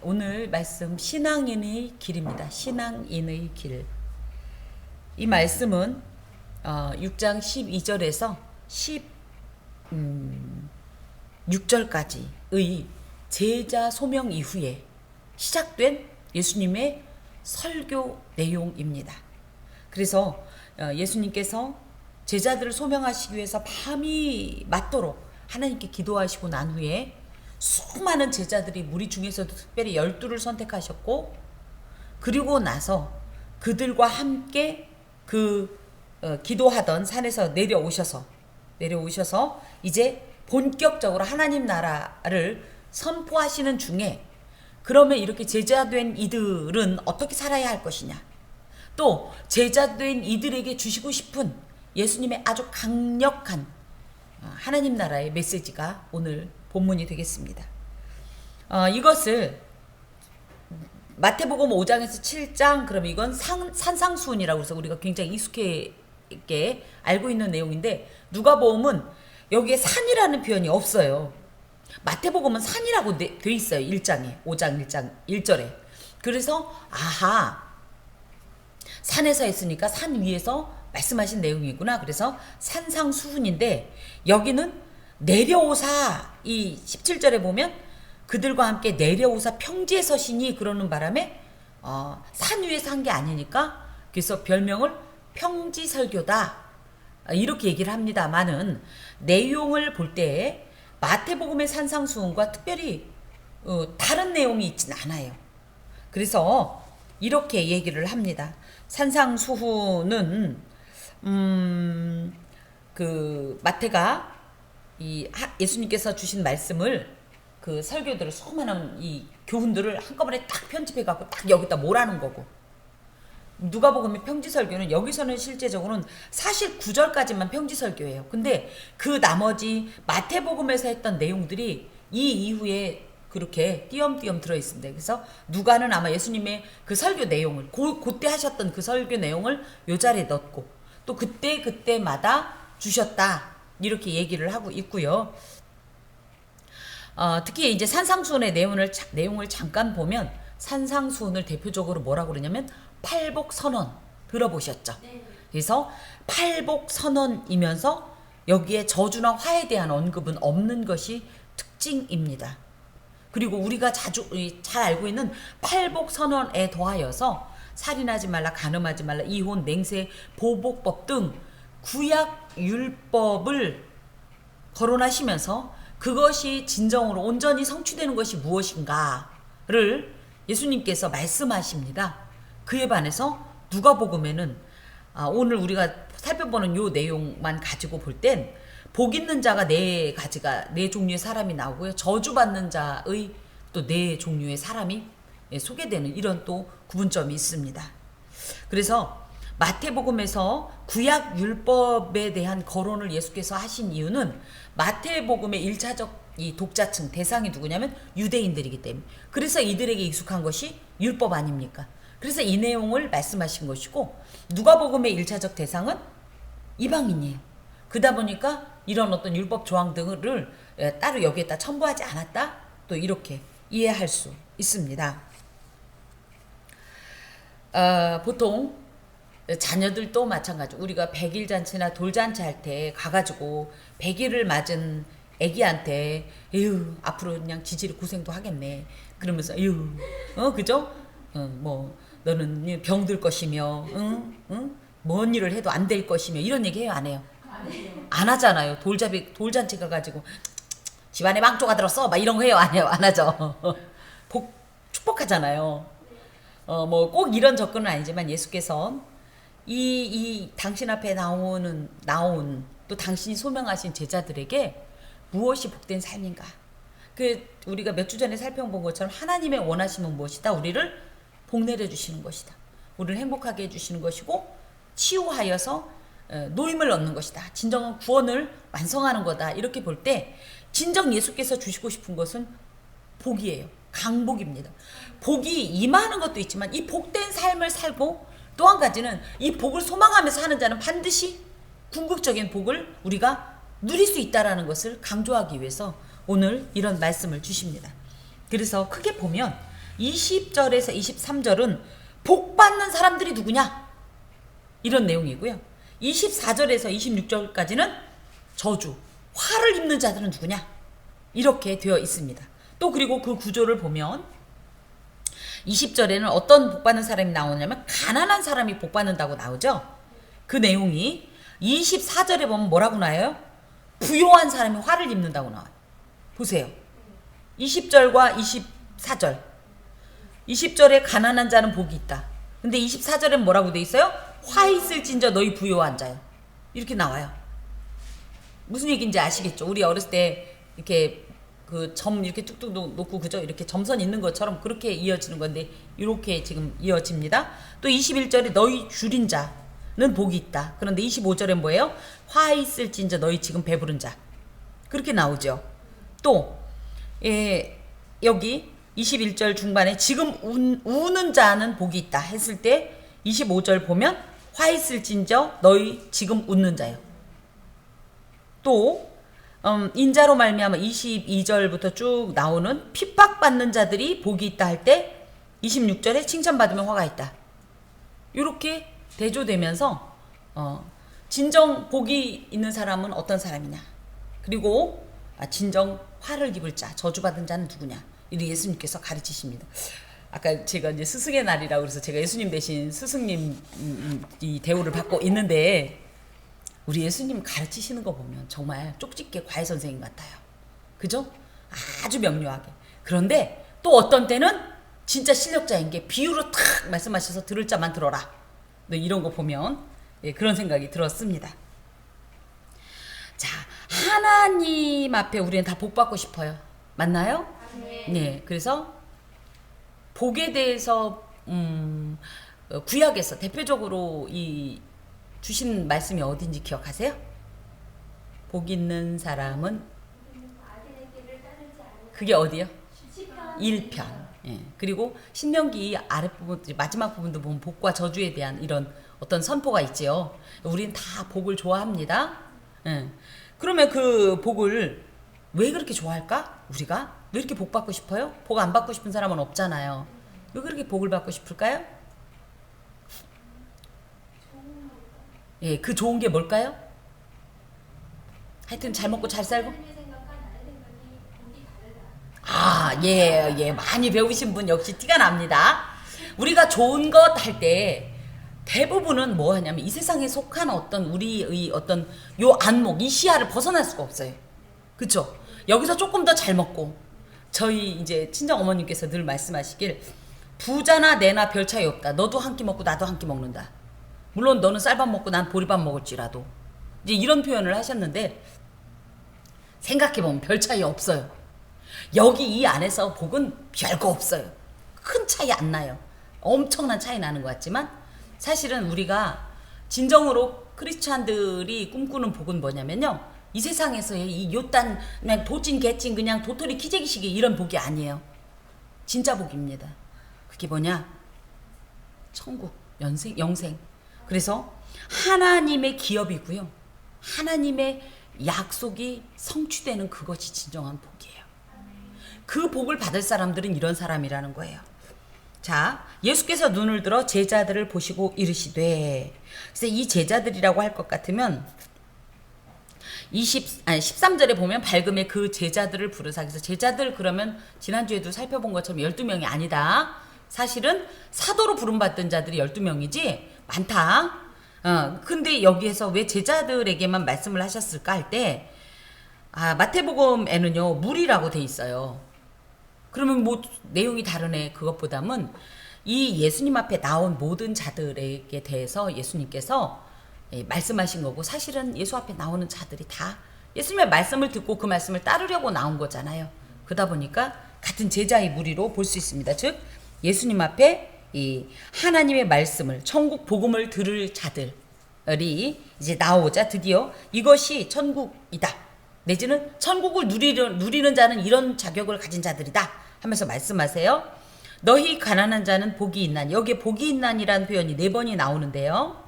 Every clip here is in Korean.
오늘 말씀 신앙인의 길입니다. 신앙인의 길. 이 말씀은 6장 12절에서 16절까지의 제자 소명 이후에 시작된 예수님의 설교 내용입니다. 그래서 예수님께서 제자들을 소명하시기 위해서 밤이 맞도록 하나님께 기도하시고 난 후에 수많은 제자들이 무리 중에서도 특별히 12를 선택하셨고, 그리고 나서 그들과 함께 기도하던 산에서 내려오셔서 이제 본격적으로 하나님 나라를 선포하시는 중에, 그러면 이렇게 제자된 이들은 어떻게 살아야 할 것이냐, 또 제자된 이들에게 주시고 싶은 예수님의 아주 강력한 하나님 나라의 메시지가 오늘 본문이 되겠습니다. 이것을 마태복음 5장에서 7장, 그러면 이건 산상수훈이라고 해서 우리가 굉장히 익숙하게 알고 있는 내용인데, 누가복음은 여기에 산이라는 표현이 없어요. 마태복음은 산이라고 돼 있어요. 1장에 5장 1장 1절에. 그래서 산에서 했으니까 산 위에서 말씀하신 내용이구나. 그래서 산상수훈인데, 여기는 내려오사, 이 17절에 보면 그들과 함께 내려오사 평지에 서시니 그러는 바람에 산 위에서 한 게 아니니까, 그래서 별명을 평지설교다 이렇게 얘기를 합니다만은, 내용을 볼 때 마태복음의 산상수훈과 특별히 다른 내용이 있진 않아요. 그래서 이렇게 얘기를 합니다. 산상수훈은 마태가 예수님께서 주신 말씀을, 그 설교들을, 수많은 이 교훈들을 한꺼번에 딱 편집해 갖고 딱 여기다 몰아놓은 거고, 누가복음의 평지설교는 여기서는 실제적으로는 사실 9절까지만 평지설교예요. 근데 그 나머지 마태복음에서 했던 내용들이 이 이후에 그렇게 띄엄띄엄 들어있습니다. 그래서 누가는 아마 예수님의 그 설교 내용을, 그때 하셨던 그 설교 내용을 요 자리에 넣었고, 또 그때마다 주셨다 이렇게 얘기를 하고 있고요. 특히 이제 산상수훈의 내용을 잠깐 보면, 산상수훈을 대표적으로 뭐라고 그러냐면 팔복선언 들어보셨죠? 네. 그래서 팔복선언이면서 여기에 저주나 화에 대한 언급은 없는 것이 특징입니다. 그리고 우리가 잘 알고 있는 팔복선언에 더하여서 살인하지 말라, 간음하지 말라, 이혼, 맹세, 보복법 등 구약 율법을 거론하시면서 그것이 진정으로 온전히 성취되는 것이 무엇인가를 예수님께서 말씀하십니다. 그에 반해서 누가복음에는 오늘 우리가 살펴보는 요 내용만 가지고 볼 땐 복 있는 자가 네 종류의 사람이 나오고요. 저주받는 자의 또 네 종류의 사람이 소개되는 이런 또 구분점이 있습니다. 그래서 마태복음에서 구약 율법에 대한 거론을 예수께서 하신 이유는, 마태복음의 1차적 이 독자층 대상이 누구냐면 유대인들이기 때문에, 그래서 이들에게 익숙한 것이 율법 아닙니까? 그래서 이 내용을 말씀하신 것이고, 누가복음의 1차적 대상은 이방인이에요. 그러다 보니까 이런 어떤 율법 조항 등을 따로 여기에다 첨부하지 않았다, 또 이렇게 이해할 수 있습니다. 보통 자녀들도 마찬가지, 우리가 100일 잔치나 돌잔치 할 때 가가지고 100일을 맞은 애기한테 에휴 앞으로 그냥 지질이 고생도 하겠네 그러면서 에휴 그죠? 너는 병들 것이며 뭔 일을 해도 안 될 것이며 이런 얘기 해요, 안 해요? 안 하잖아요. 돌잔치 가가지고 집안에 망조가 들었어 막 이런 거 해요, 안 해요? 안 하죠. 축복하잖아요. 꼭 이런 접근은 아니지만, 예수께서 이 당신 앞에 나온 또 당신이 소명하신 제자들에게 무엇이 복된 삶인가, 우리가 몇 주 전에 살펴본 것처럼 하나님의 원하심은 무엇이다? 우리를 복내려 주시는 것이다. 우리를 행복하게 해주시는 것이고, 치유하여서 노임을 얻는 것이다. 진정한 구원을 완성하는 거다. 이렇게 볼 때 진정 예수께서 주시고 싶은 것은 복이에요. 강복입니다. 복이 임하는 것도 있지만, 이 복된 삶을 살고, 또 한 가지는 이 복을 소망하면서 사는 자는 반드시 궁극적인 복을 우리가 누릴 수 있다는 것을 강조하기 위해서 오늘 이런 말씀을 주십니다. 그래서 크게 보면 20절에서 23절은 복 받는 사람들이 누구냐? 이런 내용이고요. 24절에서 26절까지는 저주, 화를 입는 자들은 누구냐? 이렇게 되어 있습니다. 또 그리고 그 구조를 보면 20절에는 어떤 복 받는 사람이 나오냐면 가난한 사람이 복 받는다고 나오죠. 그 내용이 24절에 보면 뭐라고 나와요? 부요한 사람이 화를 입는다고 나와요. 보세요. 20절과 24절. 20절에 가난한 자는 복이 있다. 근데 24절엔 뭐라고 돼 있어요? 화 있을진저 너희 부요한 자요. 이렇게 나와요. 무슨 얘기인지 아시겠죠? 우리 어렸을 때 이렇게 그 점 이렇게 뚝뚝 놓고 그죠? 이렇게 점선 있는 것처럼 그렇게 이어지는 건데 이렇게 지금 이어집니다. 또 21절에 너희 줄인 자는 복이 있다. 그런데 25절엔 뭐예요? 화 있을진저 너희 지금 배부른 자. 그렇게 나오죠. 또 여기 21절 중반에 지금 우는 자는 복이 있다 했을 때 25절 보면 화 있을진저 너희 지금 웃는 자요. 또 인자로 말미암아 22절부터 쭉 나오는 핍박받는 자들이 복이 있다 할 때 26절에 칭찬받으면 화가 있다. 이렇게 대조되면서 진정 복이 있는 사람은 어떤 사람이냐. 그리고 진정 화를 입을 자, 저주받은 자는 누구냐. 이를 예수님께서 가르치십니다. 아까 제가 이제 스승의 날이라고 그래서 제가 예수님 대신 스승님 이 대우를 받고 있는데 우리 예수님 가르치시는 거 보면 정말 쪽집게 과외 선생님 같아요. 그죠? 아주 명료하게. 그런데 또 어떤 때는 진짜 실력자인 게 비유로 탁 말씀하셔서 들을 자만 들어라. 네, 이런 거 보면 그런 생각이 들었습니다. 자, 하나님 앞에 우리는 다 복 받고 싶어요. 맞나요? 네. 그래서 복에 대해서 구약에서 대표적으로 이 주신 말씀이 어딘지 기억하세요? 복 있는 사람은 그게 어디요? 1편. 예. 그리고 신명기 아랫부분 마지막 부분도 보면 복과 저주에 대한 이런 어떤 선포가 있지요. 우리는 다 복을 좋아합니다. 예. 그러면 그 복을 왜 그렇게 좋아할까? 우리가 왜 이렇게 복 받고 싶어요? 복 안 받고 싶은 사람은 없잖아요. 왜 그렇게 복을 받고 싶을까요? 예, 그 좋은 게 뭘까요? 하여튼 잘 먹고 잘 살고. 예, 많이 배우신 분 역시 티가 납니다. 우리가 좋은 것 할 때 대부분은 뭐 하냐면 이 세상에 속한 어떤 우리의 어떤 요 안목, 이 시야를 벗어날 수가 없어요. 그쵸? 여기서 조금 더 잘 먹고 저희 이제 친정 어머님께서 늘 말씀하시길 부자나 내나 별 차이 없다. 너도 한 끼 먹고 나도 한 끼 먹는다. 물론 너는 쌀밥 먹고 난 보리밥 먹을지라도 이제 이런 표현을 하셨는데 생각해보면 별 차이 없어요. 여기 이 안에서 복은 별거 없어요. 큰 차이 안 나요. 엄청난 차이 나는 것 같지만 사실은 우리가 진정으로 크리스찬들이 꿈꾸는 복은 뭐냐면요. 이 세상에서의 이 요딴 그냥 도찐 개찐 그냥 도토리 키재기식이 이런 복이 아니에요. 진짜 복입니다. 그게 뭐냐? 천국, 영생. 그래서 하나님의 기업이고요. 하나님의 약속이 성취되는 그것이 진정한 복이에요. 그 복을 받을 사람들은 이런 사람이라는 거예요. 자, 예수께서 눈을 들어 제자들을 보시고 이르시되, 그래서 이 제자들이라고 할 것 같으면 13절에 보면 밝음에 그 제자들을 부르사. 그래서 제자들 그러면 지난주에도 살펴본 것처럼 12명이 아니다. 사실은 사도로 부름받던 자들이 12명이지 많다. 근데 여기에서 왜 제자들에게만 말씀을 하셨을까 할 때 마태복음에는요 무리라고 돼 있어요. 그러면 뭐 내용이 다르네. 그것보다는 이 예수님 앞에 나온 모든 자들에게 대해서 예수님께서 말씀하신 거고, 사실은 예수 앞에 나오는 자들이 다 예수님의 말씀을 듣고 그 말씀을 따르려고 나온 거잖아요. 그러다 보니까 같은 제자의 무리로 볼 수 있습니다. 즉 예수님 앞에 이 하나님의 말씀을, 천국 복음을 들을 자들이 이제 나오자 드디어 이것이 천국이다, 내지는 천국을 누리는 자는 이런 자격을 가진 자들이다 하면서 말씀하세요. 너희 가난한 자는 복이 있나니. 여기에 복이 있나니라는 표현이 4번이 나오는데요.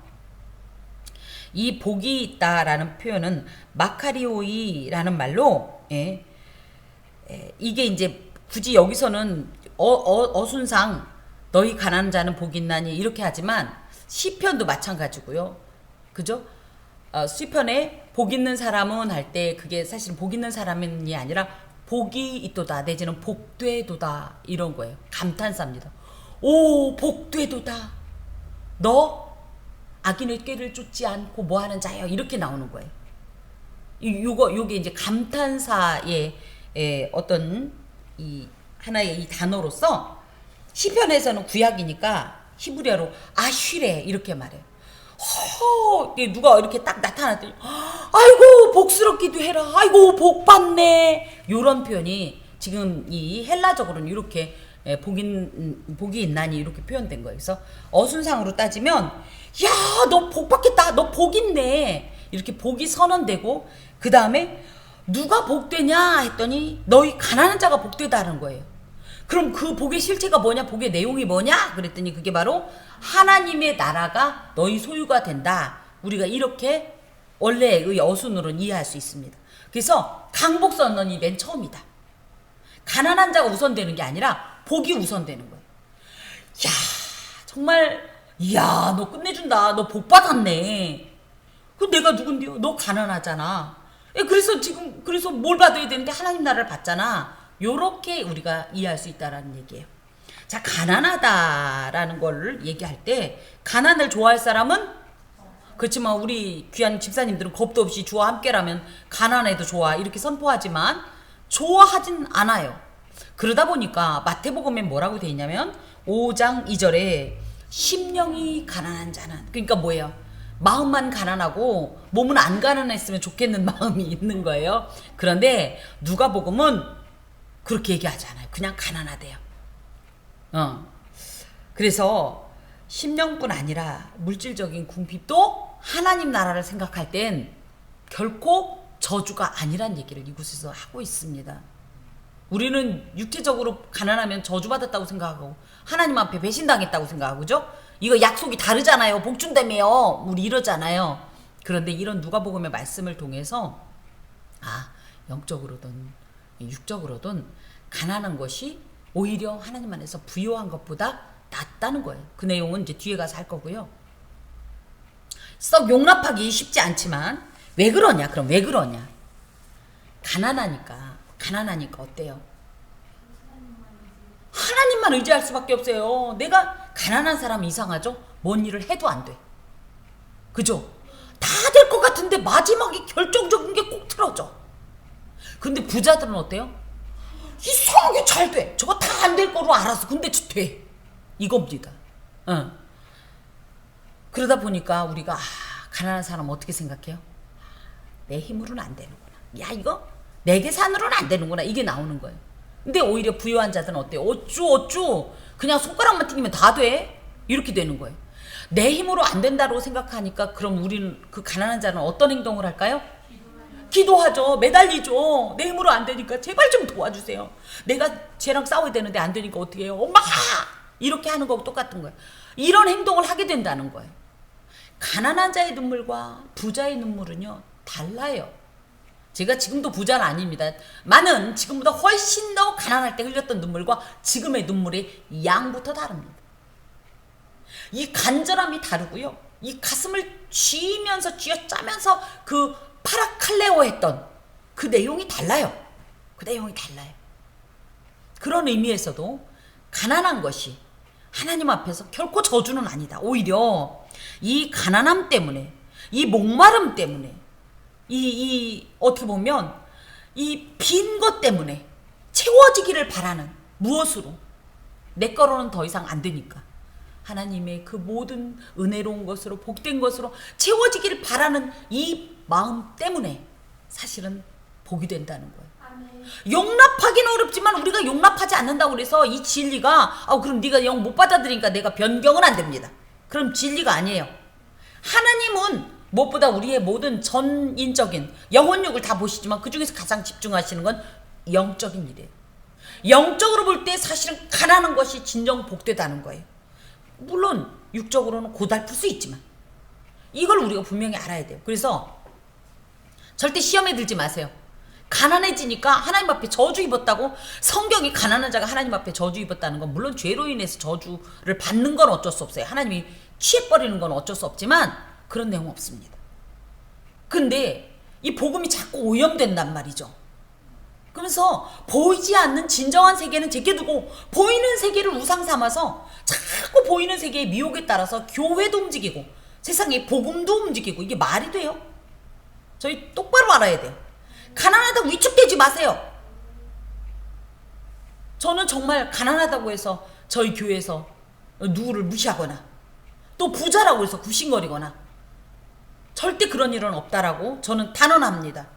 이 복이 있다라는 표현은 마카리오이라는 말로 이게 이제 굳이 여기서는 어순상 너희 가난한 자는 복이 있나니 이렇게 하지만 시편도 마찬가지고요. 그죠? 시편에 복 있는 사람은 할 때 그게 사실 복 있는 사람이 아니라 복이 있도다 내지는 복되도다 이런 거예요. 감탄사입니다. 오 복되도다. 너 악인의 꾀를 쫓지 않고 뭐하는 자여 이렇게 나오는 거예요. 요게 이제 감탄사의 어떤 이 하나의 이 단어로서 시편에서는 구약이니까 히브리어로 아쉬레 이렇게 말해요. 누가 이렇게 딱 나타났더니 아이고 복스럽기도 해라. 아이고 복 받네. 요런 표현이 지금 이 헬라적으로는 이렇게 복이 있나니 이렇게 표현된 거예요. 그래서 어순상으로 따지면 야 너 복 받겠다. 너 복 있네. 이렇게 복이 선언되고 그 다음에 누가 복되냐 했더니 너희 가난한 자가 복되다는 거예요. 그럼 그 복의 실체가 뭐냐? 복의 내용이 뭐냐? 그랬더니 그게 바로 하나님의 나라가 너희 소유가 된다. 우리가 이렇게 원래의 어순으로는 이해할 수 있습니다. 그래서 강복 선언이 맨 처음이다. 가난한 자가 우선되는 게 아니라 복이 우선되는 거예요. 야 정말 이야 너 끝내준다. 너 복 받았네. 그 내가 누군데요? 너 가난하잖아. 그래서 뭘 받아야 되는데 하나님 나라를 받잖아. 요렇게 우리가 이해할 수 있다라는 얘기예요. 자, 가난하다라는 걸 얘기할 때 가난을 좋아할 사람은 그렇지만 우리 귀한 집사님들은 겁도 없이 주와 함께라면 가난해도 좋아 이렇게 선포하지만 좋아하진 않아요. 그러다 보니까 마태복음에 뭐라고 돼 있냐면 5장 2절에 심령이 가난한 자는 그러니까 뭐예요? 마음만 가난하고 몸은 안 가난했으면 좋겠는 마음이 있는 거예요. 그런데 누가복음은 그렇게 얘기하지 않아요. 그냥 가난하대요. 그래서 심령뿐 아니라 물질적인 궁핍도 하나님 나라를 생각할 땐 결코 저주가 아니란 얘기를 이곳에서 하고 있습니다. 우리는 육체적으로 가난하면 저주받았다고 생각하고 하나님 앞에 배신당했다고 생각하고 그죠? 이거 약속이 다르잖아요. 복 준다며요. 우리 이러잖아요. 그런데 이런 누가복음의 말씀을 통해서 영적으로든 육적으로든 가난한 것이 오히려 하나님 안에서 부요한 것보다 낫다는 거예요. 그 내용은 이제 뒤에 가서 할 거고요. 썩 용납하기 쉽지 않지만 왜 그러냐? 그럼 왜 그러냐? 가난하니까 어때요? 하나님만 의지할 수밖에 없어요. 내가 가난한 사람 이상하죠? 뭔 일을 해도 안 돼. 그죠? 다 될 것 같은데 마지막에 결정적인 게 꼭 틀어져. 근데 부자들은 어때요? 이상하게 잘 돼. 저거 다 안 될 거로 알았어. 근데 돼. 이겁니다. 그러다 보니까 우리가 가난한 사람 어떻게 생각해요? 내 힘으로는 안 되는구나. 야 이거 내 계산으로는 안 되는구나. 이게 나오는 거예요. 근데 오히려 부유한 자들은 어때요? 어쭈 그냥 손가락만 튕기면 다 돼. 이렇게 되는 거예요. 내 힘으로 안 된다고 생각하니까 그럼 우리는 그 가난한 자는 어떤 행동을 할까요? 기도하죠. 매달리죠. 내 힘으로 안 되니까 제발 좀 도와주세요. 내가 쟤랑 싸워야 되는데 안 되니까 어떻게 해요? 엄마! 이렇게 하는 거하고 똑같은 거예요. 이런 행동을 하게 된다는 거예요. 가난한 자의 눈물과 부자의 눈물은요 달라요. 제가 지금도 부자는 아닙니다. 많은 지금보다 훨씬 더 가난할 때 흘렸던 눈물과 지금의 눈물의 양부터 다릅니다. 이 간절함이 다르고요. 이 가슴을 쥐면서 쥐어짜면서 그 파라칼레오 했던 그 내용이 달라요. 그 내용이 달라요. 그런 의미에서도 가난한 것이 하나님 앞에서 결코 저주는 아니다. 오히려 이 가난함 때문에 이 목마름 때문에 어떻게 보면 이 빈 것 때문에 채워지기를 바라는 무엇으로 내 거로는 더 이상 안 되니까 하나님의 그 모든 은혜로운 것으로 복된 것으로 채워지기를 바라는 이 마음 때문에 사실은 복이 된다는 거예요. 용납하기는 어렵지만 우리가 용납하지 않는다고 그래서 이 진리가 그럼 네가 영 못 받아들이니까 내가 변경은 안 됩니다. 그럼 진리가 아니에요. 하나님은 무엇보다 우리의 모든 전인적인 영혼육을 다 보시지만 그 중에서 가장 집중하시는 건 영적인 일이에요. 영적으로 볼 때 사실은 가난한 것이 진정 복되다는 거예요. 물론 육적으로는 고달플 수 있지만 이걸 우리가 분명히 알아야 돼요. 그래서 절대 시험에 들지 마세요. 가난해지니까 하나님 앞에 저주 입었다고. 성경이 가난한 자가 하나님 앞에 저주 입었다는 건 물론 죄로 인해서 저주를 받는 건 어쩔 수 없어요. 하나님이 취해버리는 건 어쩔 수 없지만 그런 내용 없습니다. 근데 이 복음이 자꾸 오염된단 말이죠. 그러면서 보이지 않는 진정한 세계는 제껴두고 보이는 세계를 우상 삼아서 자꾸 보이는 세계의 미혹에 따라서 교회도 움직이고 세상의 복음도 움직이고, 이게 말이 돼요? 저희 똑바로 알아야 돼요. 가난하다고 위축되지 마세요. 저는 정말 가난하다고 해서 저희 교회에서 누구를 무시하거나 또 부자라고 해서 굽신거리거나 절대 그런 일은 없다라고 저는 단언합니다.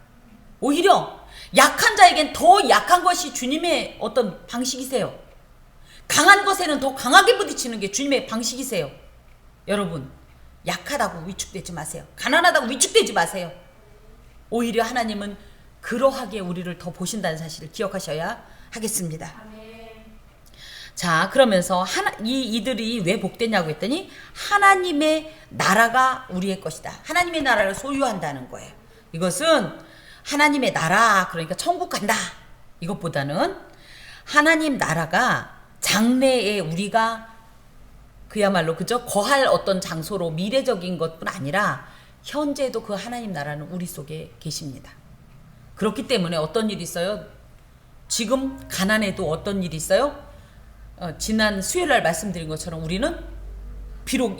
오히려 약한 자에겐 더 약한 것이 주님의 어떤 방식이세요. 강한 것에는 더 강하게 부딪히는 게 주님의 방식이세요. 여러분, 약하다고 위축되지 마세요. 가난하다고 위축되지 마세요. 오히려 하나님은 그러하게 우리를 더 보신다는 사실을 기억하셔야 하겠습니다. 자, 그러면서 이들이 왜 복되냐고 했더니 하나님의 나라가 우리의 것이다. 하나님의 나라를 소유한다는 거예요. 이것은 하나님의 나라, 그러니까 천국 간다, 이것보다는 하나님 나라가 장래에 우리가 그야말로 그저 거할 어떤 장소로 미래적인 것뿐 아니라 현재도 그 하나님 나라는 우리 속에 계십니다. 그렇기 때문에 어떤 일이 있어요? 지금 가난해도 어떤 일이 있어요? 지난 수요일날 말씀드린 것처럼 우리는 비록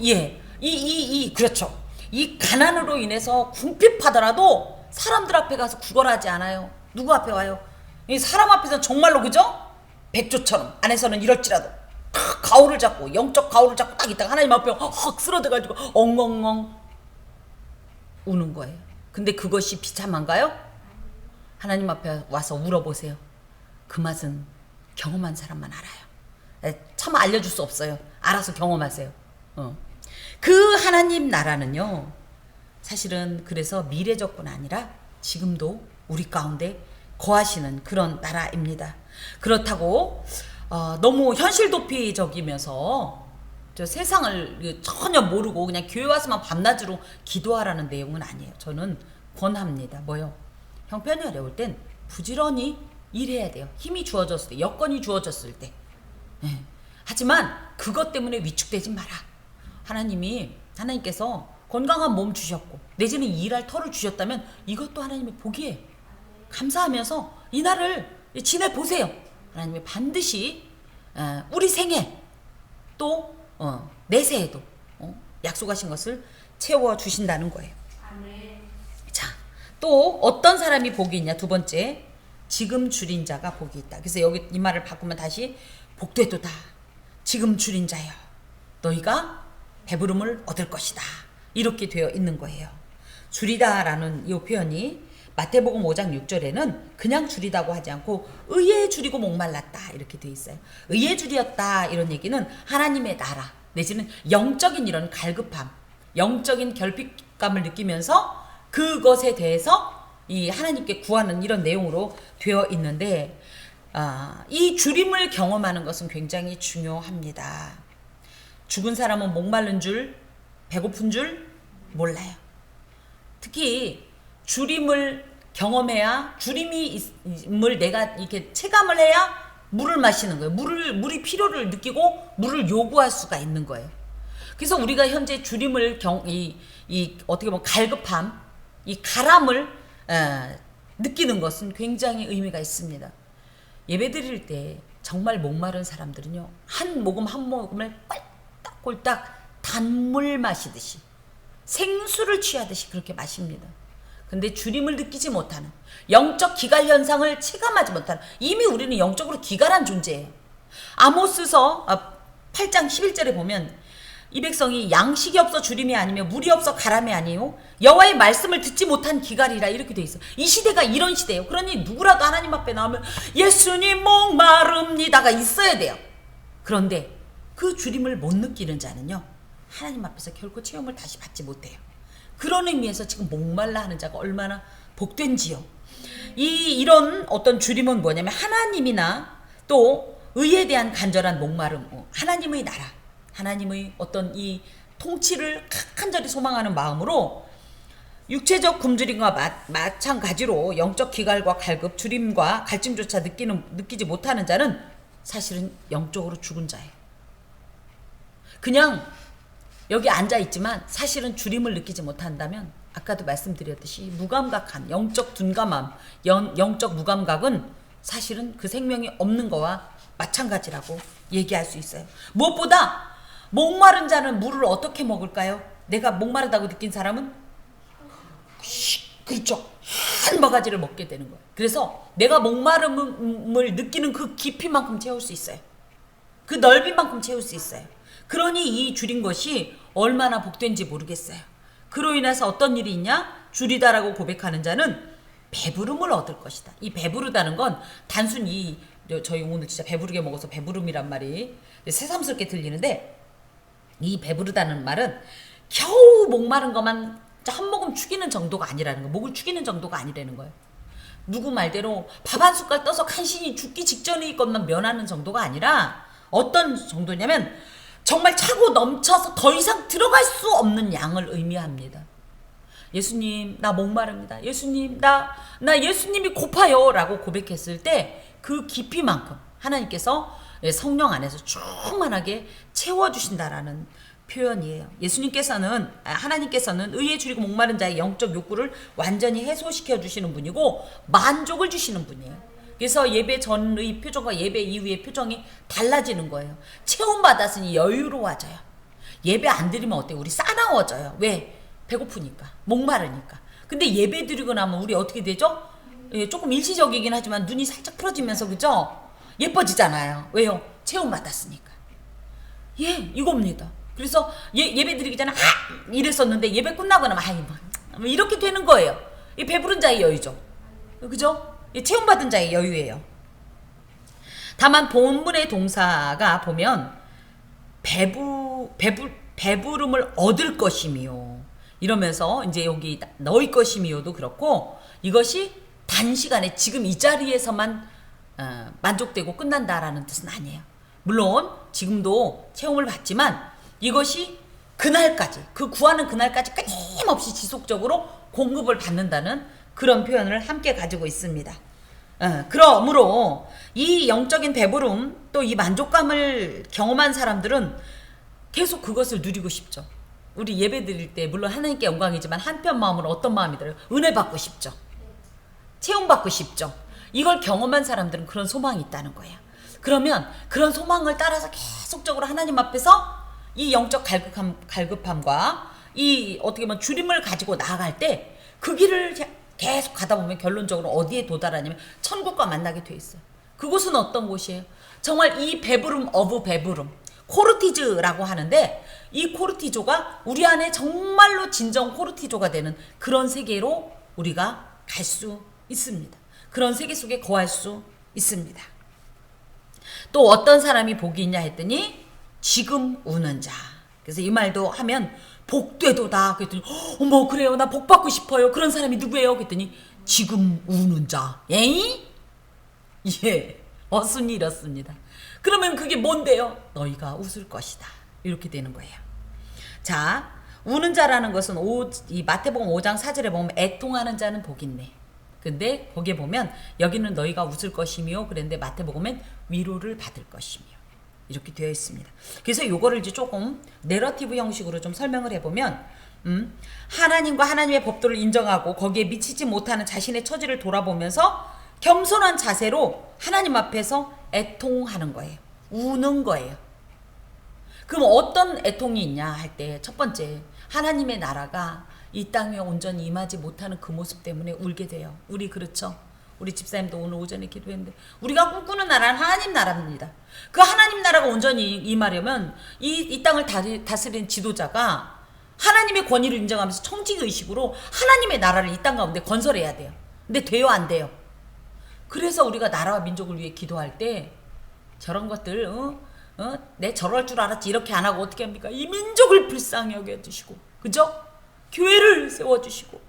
그렇죠. 이 가난으로 인해서 궁핍하더라도 사람들 앞에 가서 구걸하지 않아요. 누구 앞에 와요? 이 사람 앞에서는 정말로 그죠? 백조처럼, 안에서는 이럴지라도 가오를 잡고, 영적 가오를 잡고 딱 있다가 하나님 앞에 확 쓰러져가지고 엉엉엉 우는 거예요. 근데 그것이 비참한가요? 하나님 앞에 와서 울어보세요. 그 맛은 경험한 사람만 알아요. 참 알려줄 수 없어요. 알아서 경험하세요. 그 하나님 나라는요, 사실은 그래서 미래적뿐 아니라 지금도 우리 가운데 거하시는 그런 나라입니다. 그렇다고 너무 현실 도피적이면서 저 세상을 전혀 모르고 그냥 교회 와서만 밤낮으로 기도하라는 내용은 아니에요. 저는 권합니다. 뭐요? 형편이 어려울 땐 부지런히 일해야 돼요. 힘이 주어졌을 때, 여건이 주어졌을 때. 하지만 그것 때문에 위축되지 마라. 하나님께서 건강한 몸 주셨고 내지는 일할 터를 주셨다면 이것도 하나님의 복이에요. 감사하면서 이 날을 지내보세요. 하나님이 반드시 우리 생에 또 내세에도 약속하신 것을 채워주신다는 거예요. 자, 또 어떤 사람이 복이 있냐? 두 번째, 지금 줄인 자가 복이 있다. 그래서 여기 이 말을 바꾸면 다시 복되도다. 지금 줄인 자여, 너희가 배부름을 얻을 것이다. 이렇게 되어 있는 거예요. 줄이다라는 이 표현이 마태복음 5장 6절에는 그냥 줄이다고 하지 않고 의에 줄이고 목말랐다 이렇게 되어 있어요. 의에 줄이었다 이런 얘기는 하나님의 나라 내지는 영적인 이런 갈급함, 영적인 결핍감을 느끼면서 그것에 대해서 이 하나님께 구하는 이런 내용으로 되어 있는데, 이 줄임을 경험하는 것은 굉장히 중요합니다. 죽은 사람은 목마른 줄, 배고픈 줄 몰라요. 특히 줄임을 경험해야, 줄임을 내가 이렇게 체감을 해야 물을 마시는 거예요. 물이 필요를 느끼고 물을 요구할 수가 있는 거예요. 그래서 우리가 현재 줄임을 어떻게 보면 갈급함, 이 가람을 느끼는 것은 굉장히 의미가 있습니다. 예배 드릴 때 정말 목마른 사람들은요, 한 모금 한 모금을 꼴딱꼴딱 단물 마시듯이 생수를 취하듯이 그렇게 마십니다. 근데 줄임을 느끼지 못하는, 영적 기갈 현상을 체감하지 못하는, 이미 우리는 영적으로 기갈한 존재예요. 아모스서 8장 11절에 보면 이 백성이 양식이 없어 줄임이 아니며 물이 없어 가람이 아니요 여호와의 말씀을 듣지 못한 기갈이라 이렇게 돼 있어요. 이 시대가 이런 시대예요. 그러니 누구라도 하나님 앞에 나오면 예수님 목마릅니다가 있어야 돼요. 그런데 그 줄임을 못 느끼는 자는요, 하나님 앞에서 결코 체험을 다시 받지 못해요. 그런 의미에서 지금 목말라 하는 자가 얼마나 복된지요. 이런 어떤 줄임은 뭐냐면 하나님이나 또 의에 대한 간절한 목마름, 하나님의 나라, 하나님의 어떤 이 통치를 간절히 소망하는 마음으로 육체적 굶주림과 마찬가지로 영적 기갈과 갈급, 주림과 갈증조차 느끼지 못하는 자는 사실은 영적으로 죽은 자예요. 그냥 여기 앉아 있지만 사실은 주림을 느끼지 못한다면 아까도 말씀드렸듯이 무감각한 영적 둔감함, 영적 무감각은 사실은 그 생명이 없는 거와 마찬가지라고 얘기할 수 있어요. 무엇보다 목마른 자는 물을 어떻게 먹을까요? 내가 목마르다고 느낀 사람은 그렇죠. 한 바가지를 먹게 되는 거예요. 그래서 내가 목마름을 느끼는 그 깊이만큼 채울 수 있어요. 그 넓이만큼 채울 수 있어요. 그러니 이 줄인 것이 얼마나 복된지 모르겠어요. 그로 인해서 어떤 일이 있냐? 줄이다라고 고백하는 자는 배부름을 얻을 것이다. 이 배부르다는 건 단순히 저희 오늘 진짜 배부르게 먹어서 배부름이란 말이 새삼스럽게 들리는데, 이 배부르다는 말은 겨우 목마른 것만 한 모금 죽이는 정도가 아니라는 거예요. 목을 죽이는 정도가 아니라는 거예요. 누구 말대로 밥 한 숟갈 떠서 간신히 죽기 직전의 것만 면하는 정도가 아니라 어떤 정도냐면 정말 차고 넘쳐서 더 이상 들어갈 수 없는 양을 의미합니다. 예수님, 나 목마릅니다. 예수님, 나 예수님이 고파요 라고 고백했을 때 그 깊이만큼 하나님께서 성령 안에서 충만하게 채워주신다라는 표현이에요. 하나님께서는 의에 줄이고 목마른 자의 영적 욕구를 완전히 해소시켜 주시는 분이고 만족을 주시는 분이에요. 그래서 예배 전의 표정과 예배 이후의 표정이 달라지는 거예요. 체험받았으니 여유로워져요. 예배 안 드리면 어때요? 우리 싸나워져요. 왜? 배고프니까, 목마르니까. 근데 예배 드리고 나면 우리 어떻게 되죠? 조금 일시적이긴 하지만 눈이 살짝 풀어지면서, 그죠? 예뻐지잖아요. 왜요? 체험받았으니까. 이겁니다. 그래서 예배 드리기 전에 이랬었는데 예배 끝나고 나면 뭐 이렇게 되는 거예요. 이 배부른 자의 여유죠. 그죠? 체험받은 자의 여유예요. 다만 본문의 동사가 보면 배부름을 얻을 것이며 이러면서 이제 여기 너희 것이며도 그렇고, 이것이 단시간에 지금 이 자리에서만 만족되고 끝난다라는 뜻은 아니에요. 물론 지금도 체험을 받지만 이것이 그날까지, 그 구하는 그날까지 끊임없이 지속적으로 공급을 받는다는 그런 표현을 함께 가지고 있습니다. 그러므로 이 영적인 배부름, 또 이 만족감을 경험한 사람들은 계속 그것을 누리고 싶죠. 우리 예배 드릴 때 물론 하나님께 영광이지만 한편 마음으로 어떤 마음이 들어요? 은혜 받고 싶죠. 체험받고 싶죠. 이걸 경험한 사람들은 그런 소망이 있다는 거예요. 그러면 그런 소망을 따라서 계속적으로 하나님 앞에서 이 영적 갈급함과 이 어떻게 보면 주림을 가지고 나아갈 때 그 길을 계속 가다 보면 결론적으로 어디에 도달하냐면 천국과 만나게 돼 있어요. 그곳은 어떤 곳이에요? 정말 이 배부름 오브 배부름, 코르티즈라고 하는데, 이 코르티조가 우리 안에 정말로 진정 코르티조가 되는 그런 세계로 우리가 갈 수 있습니다. 그런 세계 속에 거할 수 있습니다. 또 어떤 사람이 복이 있냐 했더니 지금 우는 자. 그래서 이 말도 하면 복되도다 그랬더니 어머 그래요, 나 복 받고 싶어요. 그런 사람이 누구예요? 그랬더니 지금 우는 자. 어순이 이렇습니다. 그러면 그게 뭔데요? 너희가 웃을 것이다. 이렇게 되는 거예요. 자, 우는 자라는 것은 이 마태복음 5장 4절에 보면 애통하는 자는 복이 있네. 근데 거기에 보면 여기는 너희가 웃을 것이며 그랬는데 마태복음엔 위로를 받을 것이며 이렇게 되어 있습니다. 그래서 요거를 이제 조금 내러티브 형식으로 좀 설명을 해보면 하나님과 하나님의 법도를 인정하고 거기에 미치지 못하는 자신의 처지를 돌아보면서 겸손한 자세로 하나님 앞에서 애통하는 거예요. 우는 거예요. 그럼 어떤 애통이 있냐 할 때 첫 번째, 하나님의 나라가 이 땅에 온전히 임하지 못하는 그 모습 때문에 울게 돼요. 우리 그렇죠? 우리 집사님도 오늘 오전에 기도했는데 우리가 꿈꾸는 나라는 하나님 나라입니다. 그 하나님 나라가 온전히 임하려면 이 땅을 다스리는 지도자가 하나님의 권위를 인정하면서 청지의식으로 하나님의 나라를 이 땅 가운데 건설해야 돼요. 근데 돼요, 안 돼요? 그래서 우리가 나라와 민족을 위해 기도할 때 저런 것들 내 저럴 줄 알았지 이렇게 안 하고 어떻게 합니까? 이 민족을 불쌍히 여겨주시고, 그죠? 교회를 세워주시고,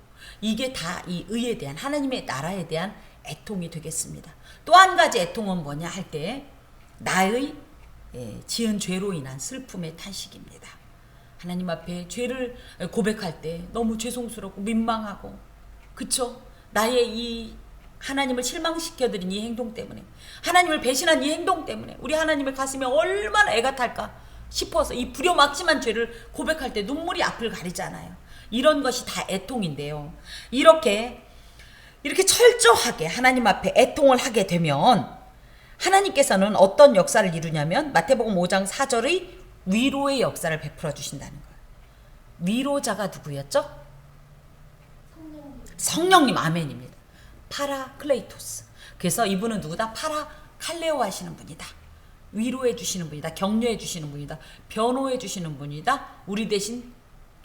이게 다 이 의에 대한, 하나님의 나라에 대한 애통이 되겠습니다. 또 한 가지 애통은 뭐냐 할 때 나의 지은 죄로 인한 슬픔의 탄식입니다. 하나님 앞에 죄를 고백할 때 너무 죄송스럽고 민망하고, 그쵸? 나의 이 하나님을 실망시켜드린 이 행동 때문에, 하나님을 배신한 이 행동 때문에 우리 하나님의 가슴에 얼마나 애가 탈까 싶어서 이 불효막심한 죄를 고백할 때 눈물이 앞을 가리잖아요. 이런 것이 다 애통인데요. 이렇게 철저하게 하나님 앞에 애통을 하게 되면 하나님께서는 어떤 역사를 이루냐면 마태복음 5장 4절의 위로의 역사를 베풀어 주신다는 거예요. 위로자가 누구였죠? 성령님. 아멘입니다. 파라클레이토스. 그래서 이분은 누구다? 파라칼레오 하시는 분이다. 위로해 주시는 분이다. 격려해 주시는 분이다. 변호해 주시는 분이다. 우리 대신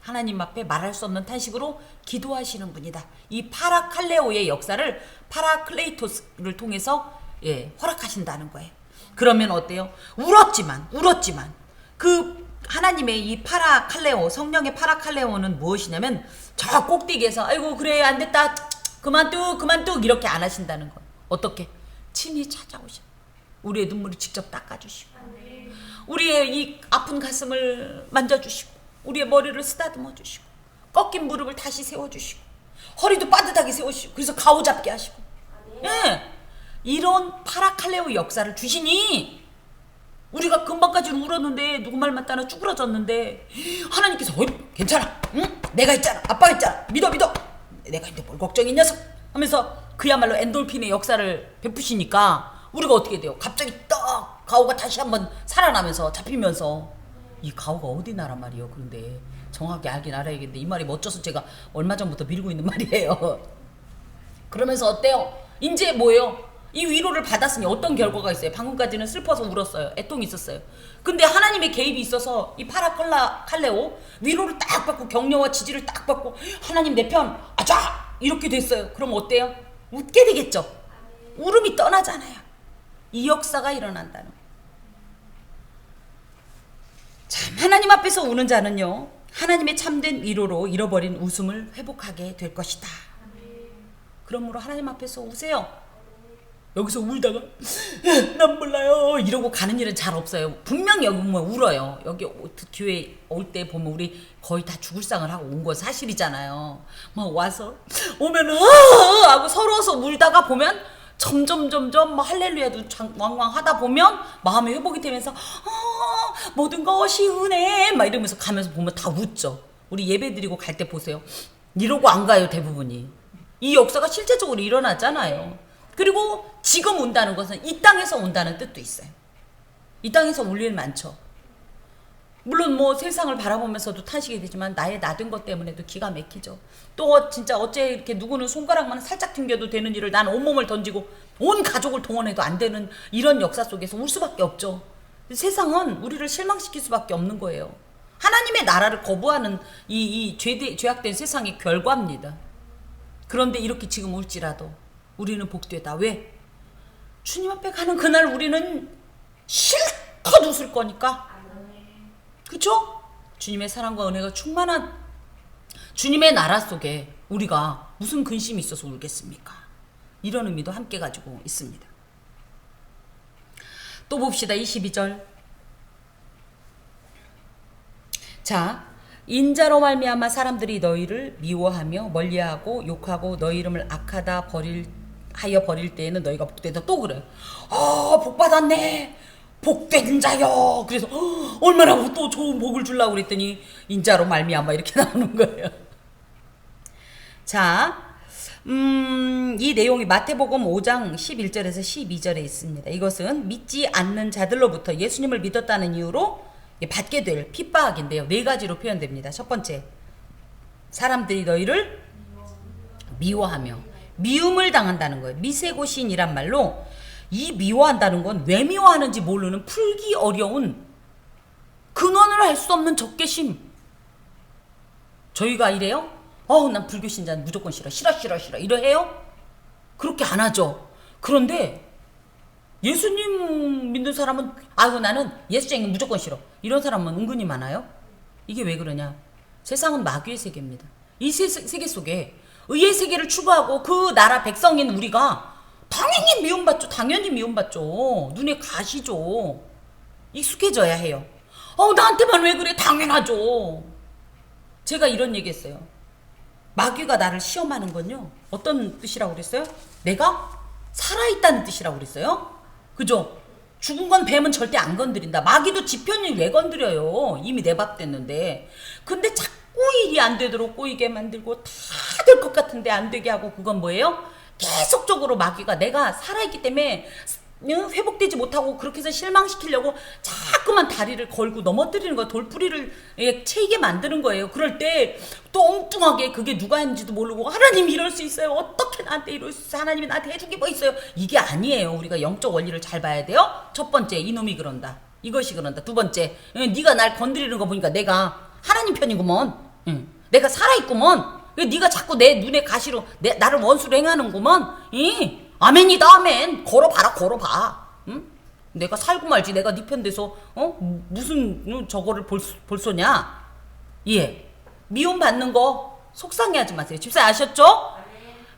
하나님 앞에 말할 수 없는 탄식으로 기도하시는 분이다. 이 파라칼레오의 역사를 파라클레이토스를 통해서 허락하신다는 거예요. 그러면 어때요? 울었지만 그 하나님의 이 파라칼레오, 성령의 파라칼레오는 무엇이냐면 저 꼭대기에서 아이고 그래 안 됐다 그만뚝 이렇게 안 하신다는 거예요. 어떻게? 친히 찾아오셔. 우리의 눈물을 직접 닦아주시고, 우리의 이 아픈 가슴을 만져주시고, 우리의 머리를 쓰다듬어 주시고, 꺾인 무릎을 다시 세워주시고, 허리도 빠듯하게 세우시고, 그래서 가오잡게 하시고, 이런 파라칼레오 역사를 주시니 우리가 금방까지는 울었는데 누구 말 맞다나 쭈그러졌는데 하나님께서 괜찮아, 응? 내가 있잖아, 아빠가 있잖아, 믿어 내가 있는데 뭘 걱정이 녀석 하면서 그야말로 엔돌핀의 역사를 베푸시니까 우리가 어떻게 돼요? 갑자기 떡 가오가 다시 한번 살아나면서 잡히면서, 이 가오가 어디 나란 말이에요. 그런데 정확히 알긴 알아야겠는데 이 말이 멋져서 제가 얼마 전부터 밀고 있는 말이에요. 그러면서 어때요? 이제 뭐예요? 이 위로를 받았으니 어떤 결과가 있어요? 방금까지는 슬퍼서 울었어요. 애통이 있었어요. 근데 하나님의 개입이 있어서 이 파라칼레오 위로를 딱 받고 격려와 지지를 딱 받고 하나님 내 편 아자 이렇게 됐어요. 그럼 어때요? 웃게 되겠죠. 울음이 떠나잖아요. 이 역사가 일어난다는 거예요. 참, 하나님 앞에서 우는 자는요, 하나님의 참된 위로로 잃어버린 웃음을 회복하게 될 것이다. 그러므로 하나님 앞에서 우세요. 여기서 울다가 난 몰라요 이러고 가는 일은 잘 없어요. 분명히 여기 보면 울어요. 여기 교회 올 때 보면 우리 거의 다 죽을 상을 하고 온 건 사실이잖아요. 막 와서 오면은 하고 서러워서 울다가 보면 점점 할렐루야도 왕왕 하다 보면 마음의 회복이 되면서 모든 것이 은혜 막 이러면서 가면서 보면 다 웃죠. 우리 예배 드리고 갈 때 보세요. 이러고 안 가요. 대부분이. 이 역사가 실제적으로 일어나잖아요. 그리고 지금 온다는 것은 이 땅에서 온다는 뜻도 있어요. 이 땅에서 울 일 많죠. 물론 뭐 세상을 바라보면서도 탄식이 되지만 나의 나된 것 때문에도 기가 막히죠. 또 진짜 어째 이렇게 누구는 손가락만 살짝 튕겨도 되는 일을 난 온몸을 던지고 온 가족을 동원해도 안 되는 이런 역사 속에서 울 수밖에 없죠. 세상은 우리를 실망시킬 수밖에 없는 거예요. 하나님의 나라를 거부하는 이 죄악된 세상의 결과입니다. 그런데 이렇게 지금 울지라도 우리는 복되다. 왜? 주님 앞에 가는 그날 우리는 실컷 웃을 거니까. 그쵸? 주님의 사랑과 은혜가 충만한 주님의 나라 속에 우리가 무슨 근심이 있어서 울겠습니까? 이런 의미도 함께 가지고 있습니다. 또 봅시다. 22절. 자, 인자로 말미암아 사람들이 너희를 미워하며 멀리하고 욕하고 너희 이름을 악하다 하여 버릴 때에는 너희가 복되다. 또 그래요. 복받았네. 복된 자요. 그래서 얼마나 또 좋은 복을 주려고 그랬더니 인자로 말미암아 이렇게 나오는 거예요. 자, 이 내용이 마태복음 5장 11절에서 12절에 있습니다. 이것은 믿지 않는 자들로부터 예수님을 믿었다는 이유로 받게 될 핍박인데요. 네 가지로 표현됩니다. 첫 번째, 사람들이 너희를 미워하며 미움을 당한다는 거예요. 미세고신이란 말로 이 미워한다는 건 왜 미워하는지 모르는 풀기 어려운 근원을 알 수 없는 적개심. 저희가 이래요? 난 불교 신자는 무조건 싫어 이러해요? 그렇게 안 하죠. 그런데 예수님 믿는 사람은 나는 예수쟁이 무조건 싫어 이런 사람은 은근히 많아요. 이게 왜 그러냐? 세상은 마귀의 세계입니다. 이 세계 속에 의의 세계를 추구하고 그 나라 백성인 우리가 당연히 미움받죠. 눈에 가시죠. 익숙해져야 해요. 나한테만 왜 그래? 당연하죠. 제가 이런 얘기했어요. 마귀가 나를 시험하는 건요, 어떤 뜻이라고 그랬어요? 내가 살아있다는 뜻이라고 그랬어요. 그죠? 죽은 건 뱀은 절대 안 건드린다. 마귀도 지 편을 왜 건드려요? 이미 내 밥 됐는데. 근데 자꾸 일이 안 되도록 꼬이게 만들고 다 될 것 같은데 안 되게 하고, 그건 뭐예요? 계속적으로 마귀가 내가 살아있기 때문에 회복되지 못하고 그렇게 해서 실망시키려고 자꾸만 다리를 걸고 넘어뜨리는 거예요. 돌부리를 채이게 만드는 거예요. 그럴 때 또 엉뚱하게 그게 누가 했는지도 모르고, 하나님이 이럴 수 있어요, 어떻게 나한테 이럴 수 있어요, 하나님이 나한테 해준 게 뭐 있어요. 이게 아니에요. 우리가 영적 원리를 잘 봐야 돼요. 첫 번째, 이놈이 그런다, 이것이 그런다. 두 번째, 네가 날 건드리는 거 보니까 내가 하나님 편이구먼. 내가 살아있구먼. 네가 자꾸 내 눈에 가시로 나를 원수로 행하는구먼. 아멘이다, 아멘. 걸어봐라, 걸어봐. 응? 내가 살고 말지. 내가 네 편 돼서 무슨 저거를 볼 소냐. 예. 미움 받는 거 속상해하지 마세요. 집사님 아셨죠?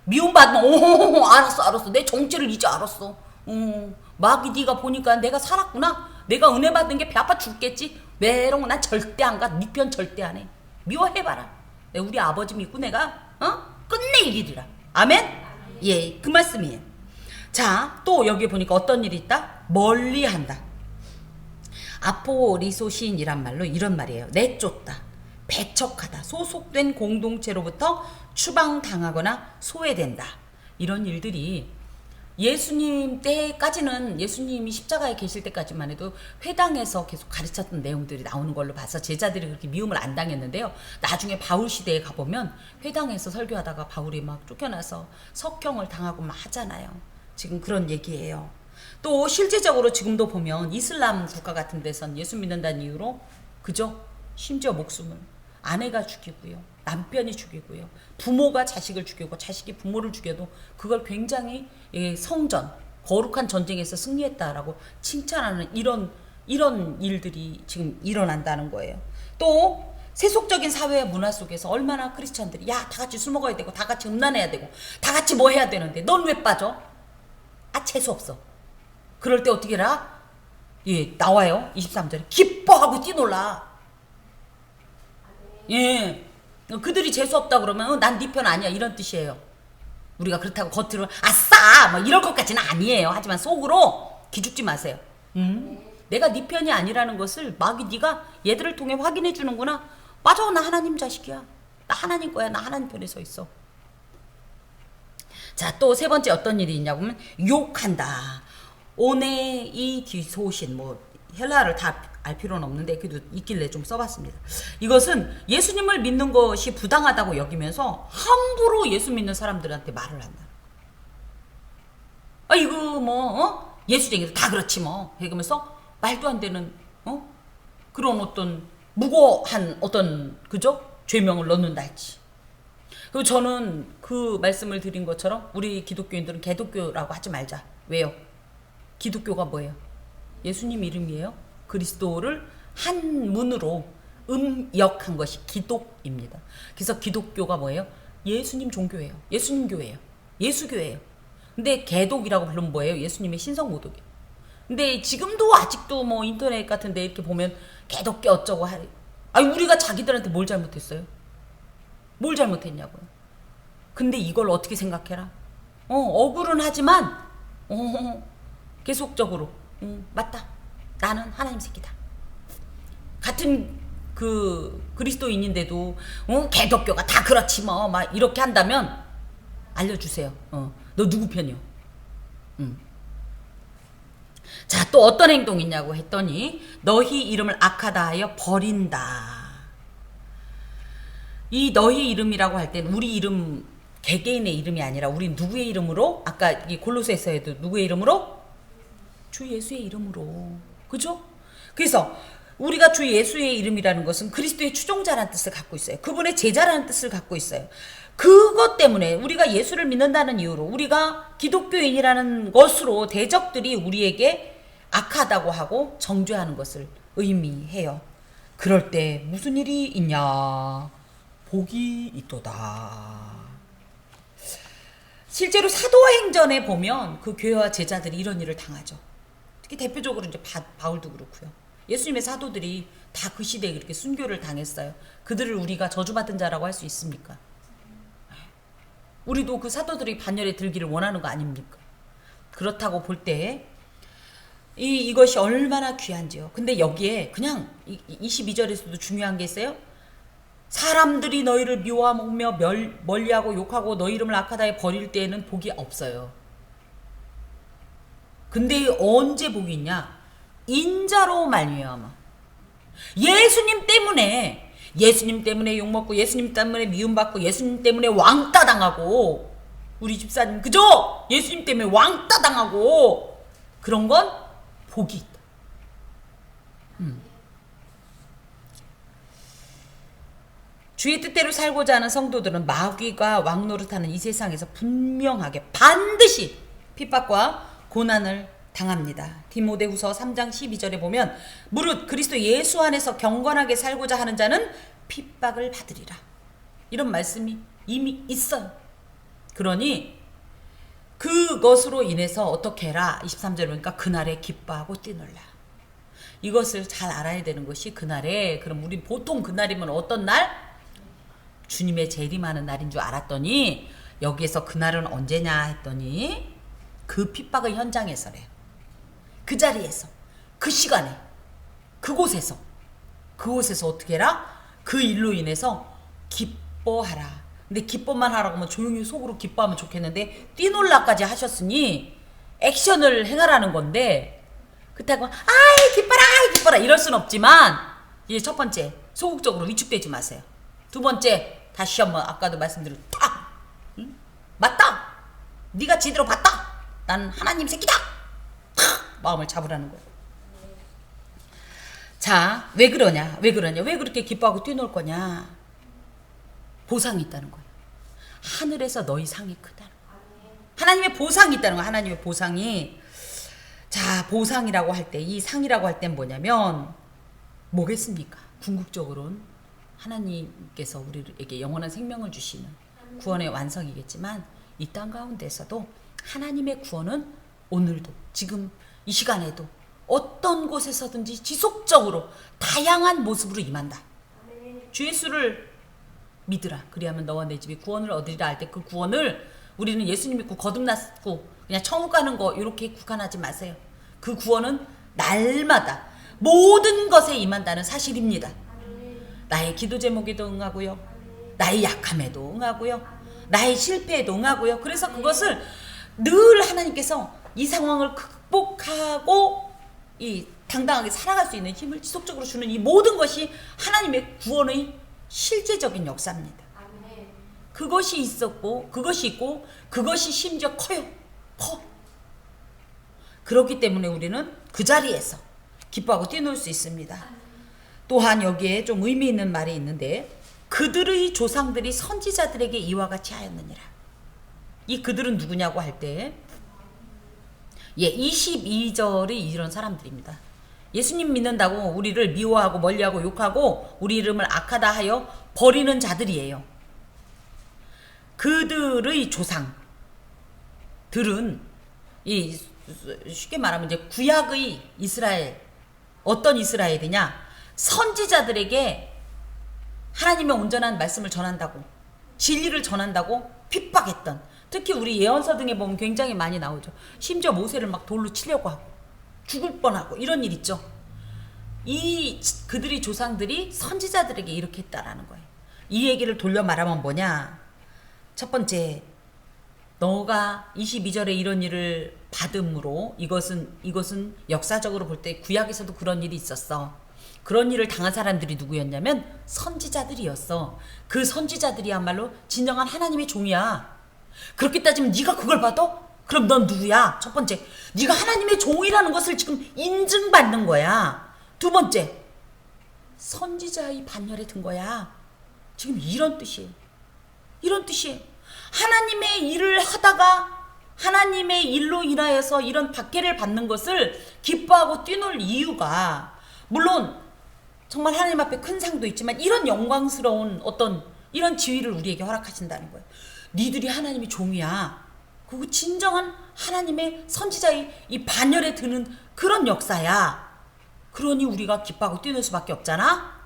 미움 받는, 알았어. 내 정체를 이제 알았어. 마귀 네가 보니까 내가 살았구나. 내가 은혜 받는 게 배 아파 죽겠지. 메롱, 난 절대 안 가. 네 편 절대 안 해. 미워해봐라. 우리 아버지 믿고 내가 끝내 일이라. 아멘? 예, 그 말씀이에요. 자, 또 여기 보니까 어떤 일이 있다? 멀리한다. 아포리소신이란 말로 이런 말이에요. 내쫓다, 배척하다, 소속된 공동체로부터 추방당하거나 소외된다. 이런 일들이 예수님 때까지는, 예수님이 십자가에 계실 때까지만 해도 회당에서 계속 가르쳤던 내용들이 나오는 걸로 봐서 제자들이 그렇게 미움을 안 당했는데요. 나중에 바울 시대에 가보면 회당에서 설교하다가 바울이 막 쫓겨나서 석형을 당하고 막 하잖아요. 지금 그런 얘기예요. 또 실제적으로 지금도 보면 이슬람 국가 같은 데선 예수 믿는다는 이유로, 그죠? 심지어 목숨을 아내가 죽이고요, 남편이 죽이고요, 부모가 자식을 죽이고 자식이 부모를 죽여도 그걸 굉장히 성전, 거룩한 전쟁에서 승리했다라고 칭찬하는 이런 일들이 지금 일어난다는 거예요. 또 세속적인 사회의 문화 속에서 얼마나 크리스찬들이 다 같이 술 먹어야 되고 다 같이 음란해야 되고 다 같이 뭐 해야 되는데 넌 왜 빠져? 재수 없어. 그럴 때 어떻게 해라? 예, 나와요. 23절에 기뻐하고 뛰놀라. 예, 그들이 재수 없다 그러면 난 네 편 아니야, 이런 뜻이에요. 우리가 그렇다고 겉으로 아싸 뭐 이럴 것까지는 아니에요. 하지만 속으로 기죽지 마세요. 내가 네 편이 아니라는 것을 마귀 네가 얘들을 통해 확인해 주는구나. 맞아, 나 하나님 자식이야. 나 하나님 거야. 나 하나님 편에 서 있어. 자, 또 세 번째 어떤 일이 있냐고 하면 욕한다. 오네이디소신, 뭐 헬라어를 다 알 필요는 없는데 그래도 있길래 좀 써봤습니다. 이것은 예수님을 믿는 것이 부당하다고 여기면서 함부로 예수 믿는 사람들한테 말을 한다. 이거 뭐 예수쟁이도 다 그렇지 뭐, 그러면서 말도 안 되는 그런 어떤 무고한 어떤, 그죠? 죄명을 넣는다 할지. 그리고 저는 그 말씀을 드린 것처럼 우리 기독교인들은 개독교라고 하지 말자. 왜요? 기독교가 뭐예요? 예수님 이름이에요. 그리스도를 한 문으로 음역한 것이 기독입니다. 그래서 기독교가 뭐예요? 예수님 종교예요. 예수님 교회예요. 예수교회예요. 근데 개독이라고 부르면 뭐예요? 예수님의 신성모독이에요. 근데 지금도 아직도 뭐 인터넷 같은 데 이렇게 보면 개독교 어쩌고 우리가 자기들한테 뭘 잘못했어요? 뭘 잘못했냐고요. 근데 이걸 어떻게 생각해라? 억울은 하지만 계속적으로 맞다. 나는 하나님 새끼다. 같은 그리스도인인데도 개독교가 다 그렇지 뭐 막 이렇게 한다면 알려주세요. 너 누구 편이요? 자, 또 어떤 행동이 있냐고 했더니 너희 이름을 악하다 하여 버린다. 이 너희 이름이라고 할 땐 우리 이름, 개개인의 이름이 아니라 우리 누구의 이름으로? 아까 이 골로새서에도 누구의 이름으로? 주 예수의 이름으로. 그죠? 그래서 우리가 주 예수의 이름이라는 것은 그리스도의 추종자라는 뜻을 갖고 있어요. 그분의 제자라는 뜻을 갖고 있어요. 그것 때문에 우리가 예수를 믿는다는 이유로, 우리가 기독교인이라는 것으로 대적들이 우리에게 악하다고 하고 정죄하는 것을 의미해요. 그럴 때 무슨 일이 있냐? 복이 있도다. 실제로 사도행전에 보면 그 교회와 제자들이 이런 일을 당하죠. 특히 대표적으로 이제 바울도 그렇고요. 예수님의 사도들이 다 그 시대에 그렇게 순교를 당했어요. 그들을 우리가 저주받은 자라고 할 수 있습니까? 우리도 그 사도들이 반열에 들기를 원하는 거 아닙니까? 그렇다고 볼 때 이것이 얼마나 귀한지요. 근데 여기에 그냥 22절에서도 중요한 게 있어요. 사람들이 너희를 미워하며 멀리하고 욕하고 너희 이름을 악하다에 버릴 때에는 복이 없어요. 근데 언제 복이 있냐? 인자로 말미암아. 예수님 때문에 욕먹고 예수님 때문에 미움받고 예수님 때문에 왕따 당하고 우리 집사님 그죠? 예수님 때문에 왕따 당하고 그런 건 복이 있다. 주의 뜻대로 살고자 하는 성도들은 마귀가 왕노릇하는 이 세상에서 분명하게 반드시 핍박과 고난을 당합니다. 디모데후서 3장 12절에 보면 무릇 그리스도 예수 안에서 경건하게 살고자 하는 자는 핍박을 받으리라. 이런 말씀이 이미 있어요. 그러니 그것으로 인해서 어떻게 해라. 23절에 보니까 그날에 기뻐하고 뛰놀라. 이것을 잘 알아야 되는 것이 그날에, 그럼 우리 보통 그날이면 어떤 날? 주님의 재림하는 날인 줄 알았더니 여기에서 그날은 언제냐 했더니 그 핍박의 현장에서래요. 그 자리에서, 그 시간에, 그곳에서 어떻게 해라? 그 일로 인해서 기뻐하라. 근데 기뻐만 하라고 하면 조용히 속으로 기뻐하면 좋겠는데 뛰놀라까지 하셨으니 액션을 행하라는 건데 그렇다고 아이 기뻐라 이럴 순 없지만 이제 첫 번째 소극적으로 위축되지 마세요. 두 번째 다시 한번 아까도 말씀드린 탁! 응? 맞다! 네가 제대로 봤다! 난 하나님 새끼다! 탁! 마음을 잡으라는 거예요. 자, 왜 그러냐? 왜 그렇게 기뻐하고 뛰놀 거냐? 보상이 있다는 거예요. 하늘에서 너희 상이 크다는 거예요. 하나님의 보상이 있다는 거예요. 하나님의 보상이. 자, 보상이라고 할 때, 이 상이라고 할 땐 뭐냐면 뭐겠습니까? 궁극적으로는 하나님께서 우리에게 영원한 생명을 주시는 구원의 완성이겠지만 이 땅 가운데서도 하나님의 구원은 오늘도 지금 이 시간에도 어떤 곳에서든지 지속적으로 다양한 모습으로 임한다. 주 예수를 믿으라. 그리하면 너와 내 집이 구원을 얻으리라 할 때 그 구원을 우리는 예수님 믿고 거듭났고 그냥 천국 가는 거 이렇게 국한하지 마세요. 그 구원은 날마다 모든 것에 임한다는 사실입니다. 나의 기도 제목에도 응하고요. 나의 약함에도 응하고요. 나의 실패에도 응하고요. 그래서 그것을 늘 하나님께서 이 상황을 극복하고 이 당당하게 살아갈 수 있는 힘을 지속적으로 주는 이 모든 것이 하나님의 구원의 실제적인 역사입니다. 그것이 있었고 그것이 있고 그것이 심지어 커요. 커. 그렇기 때문에 우리는 그 자리에서 기뻐하고 뛰놀 수 있습니다. 또한 여기에 좀 의미 있는 말이 있는데 그들의 조상들이 선지자들에게 이와 같이 하였느니라. 이 그들은 누구냐고 할 때 22절이 이런 사람들입니다. 예수님 믿는다고 우리를 미워하고 멀리하고 욕하고 우리 이름을 악하다 하여 버리는 자들이에요. 그들의 조상들은 이 쉽게 말하면 이제 구약의 이스라엘, 어떤 이스라엘이냐? 선지자들에게 하나님의 온전한 말씀을 전한다고, 진리를 전한다고 핍박했던, 특히 우리 예언서 등에 보면 굉장히 많이 나오죠. 심지어 모세를 막 돌로 치려고 하고 죽을 뻔하고 이런 일 있죠. 그들이 조상들이 선지자들에게 이렇게 했다라는 거예요. 이 얘기를 돌려 말하면 뭐냐? 첫 번째, 너가 22절에 이런 일을 받음으로 이것은 역사적으로 볼 때 구약에서도 그런 일이 있었어. 그런 일을 당한 사람들이 누구였냐면 선지자들이었어. 그 선지자들이야말로 진정한 하나님의 종이야. 그렇게 따지면 네가 그걸 받아? 그럼 넌 누구야? 첫 번째, 네가 하나님의 종이라는 것을 지금 인증받는 거야. 두 번째, 선지자의 반열에 든 거야. 지금 이런 뜻이에요. 이런 뜻이에요. 하나님의 일을 하다가 하나님의 일로 인하여서 이런 박해를 받는 것을 기뻐하고 뛰놀 이유가, 물론 정말 하나님 앞에 큰 상도 있지만 이런 영광스러운 어떤 이런 지위를 우리에게 허락하신다는 거예요. 니들이 하나님의 종이야. 그거 진정한 하나님의 선지자의 이 반열에 드는 그런 역사야. 그러니 우리가 기뻐하고 뛰는 수밖에 없잖아.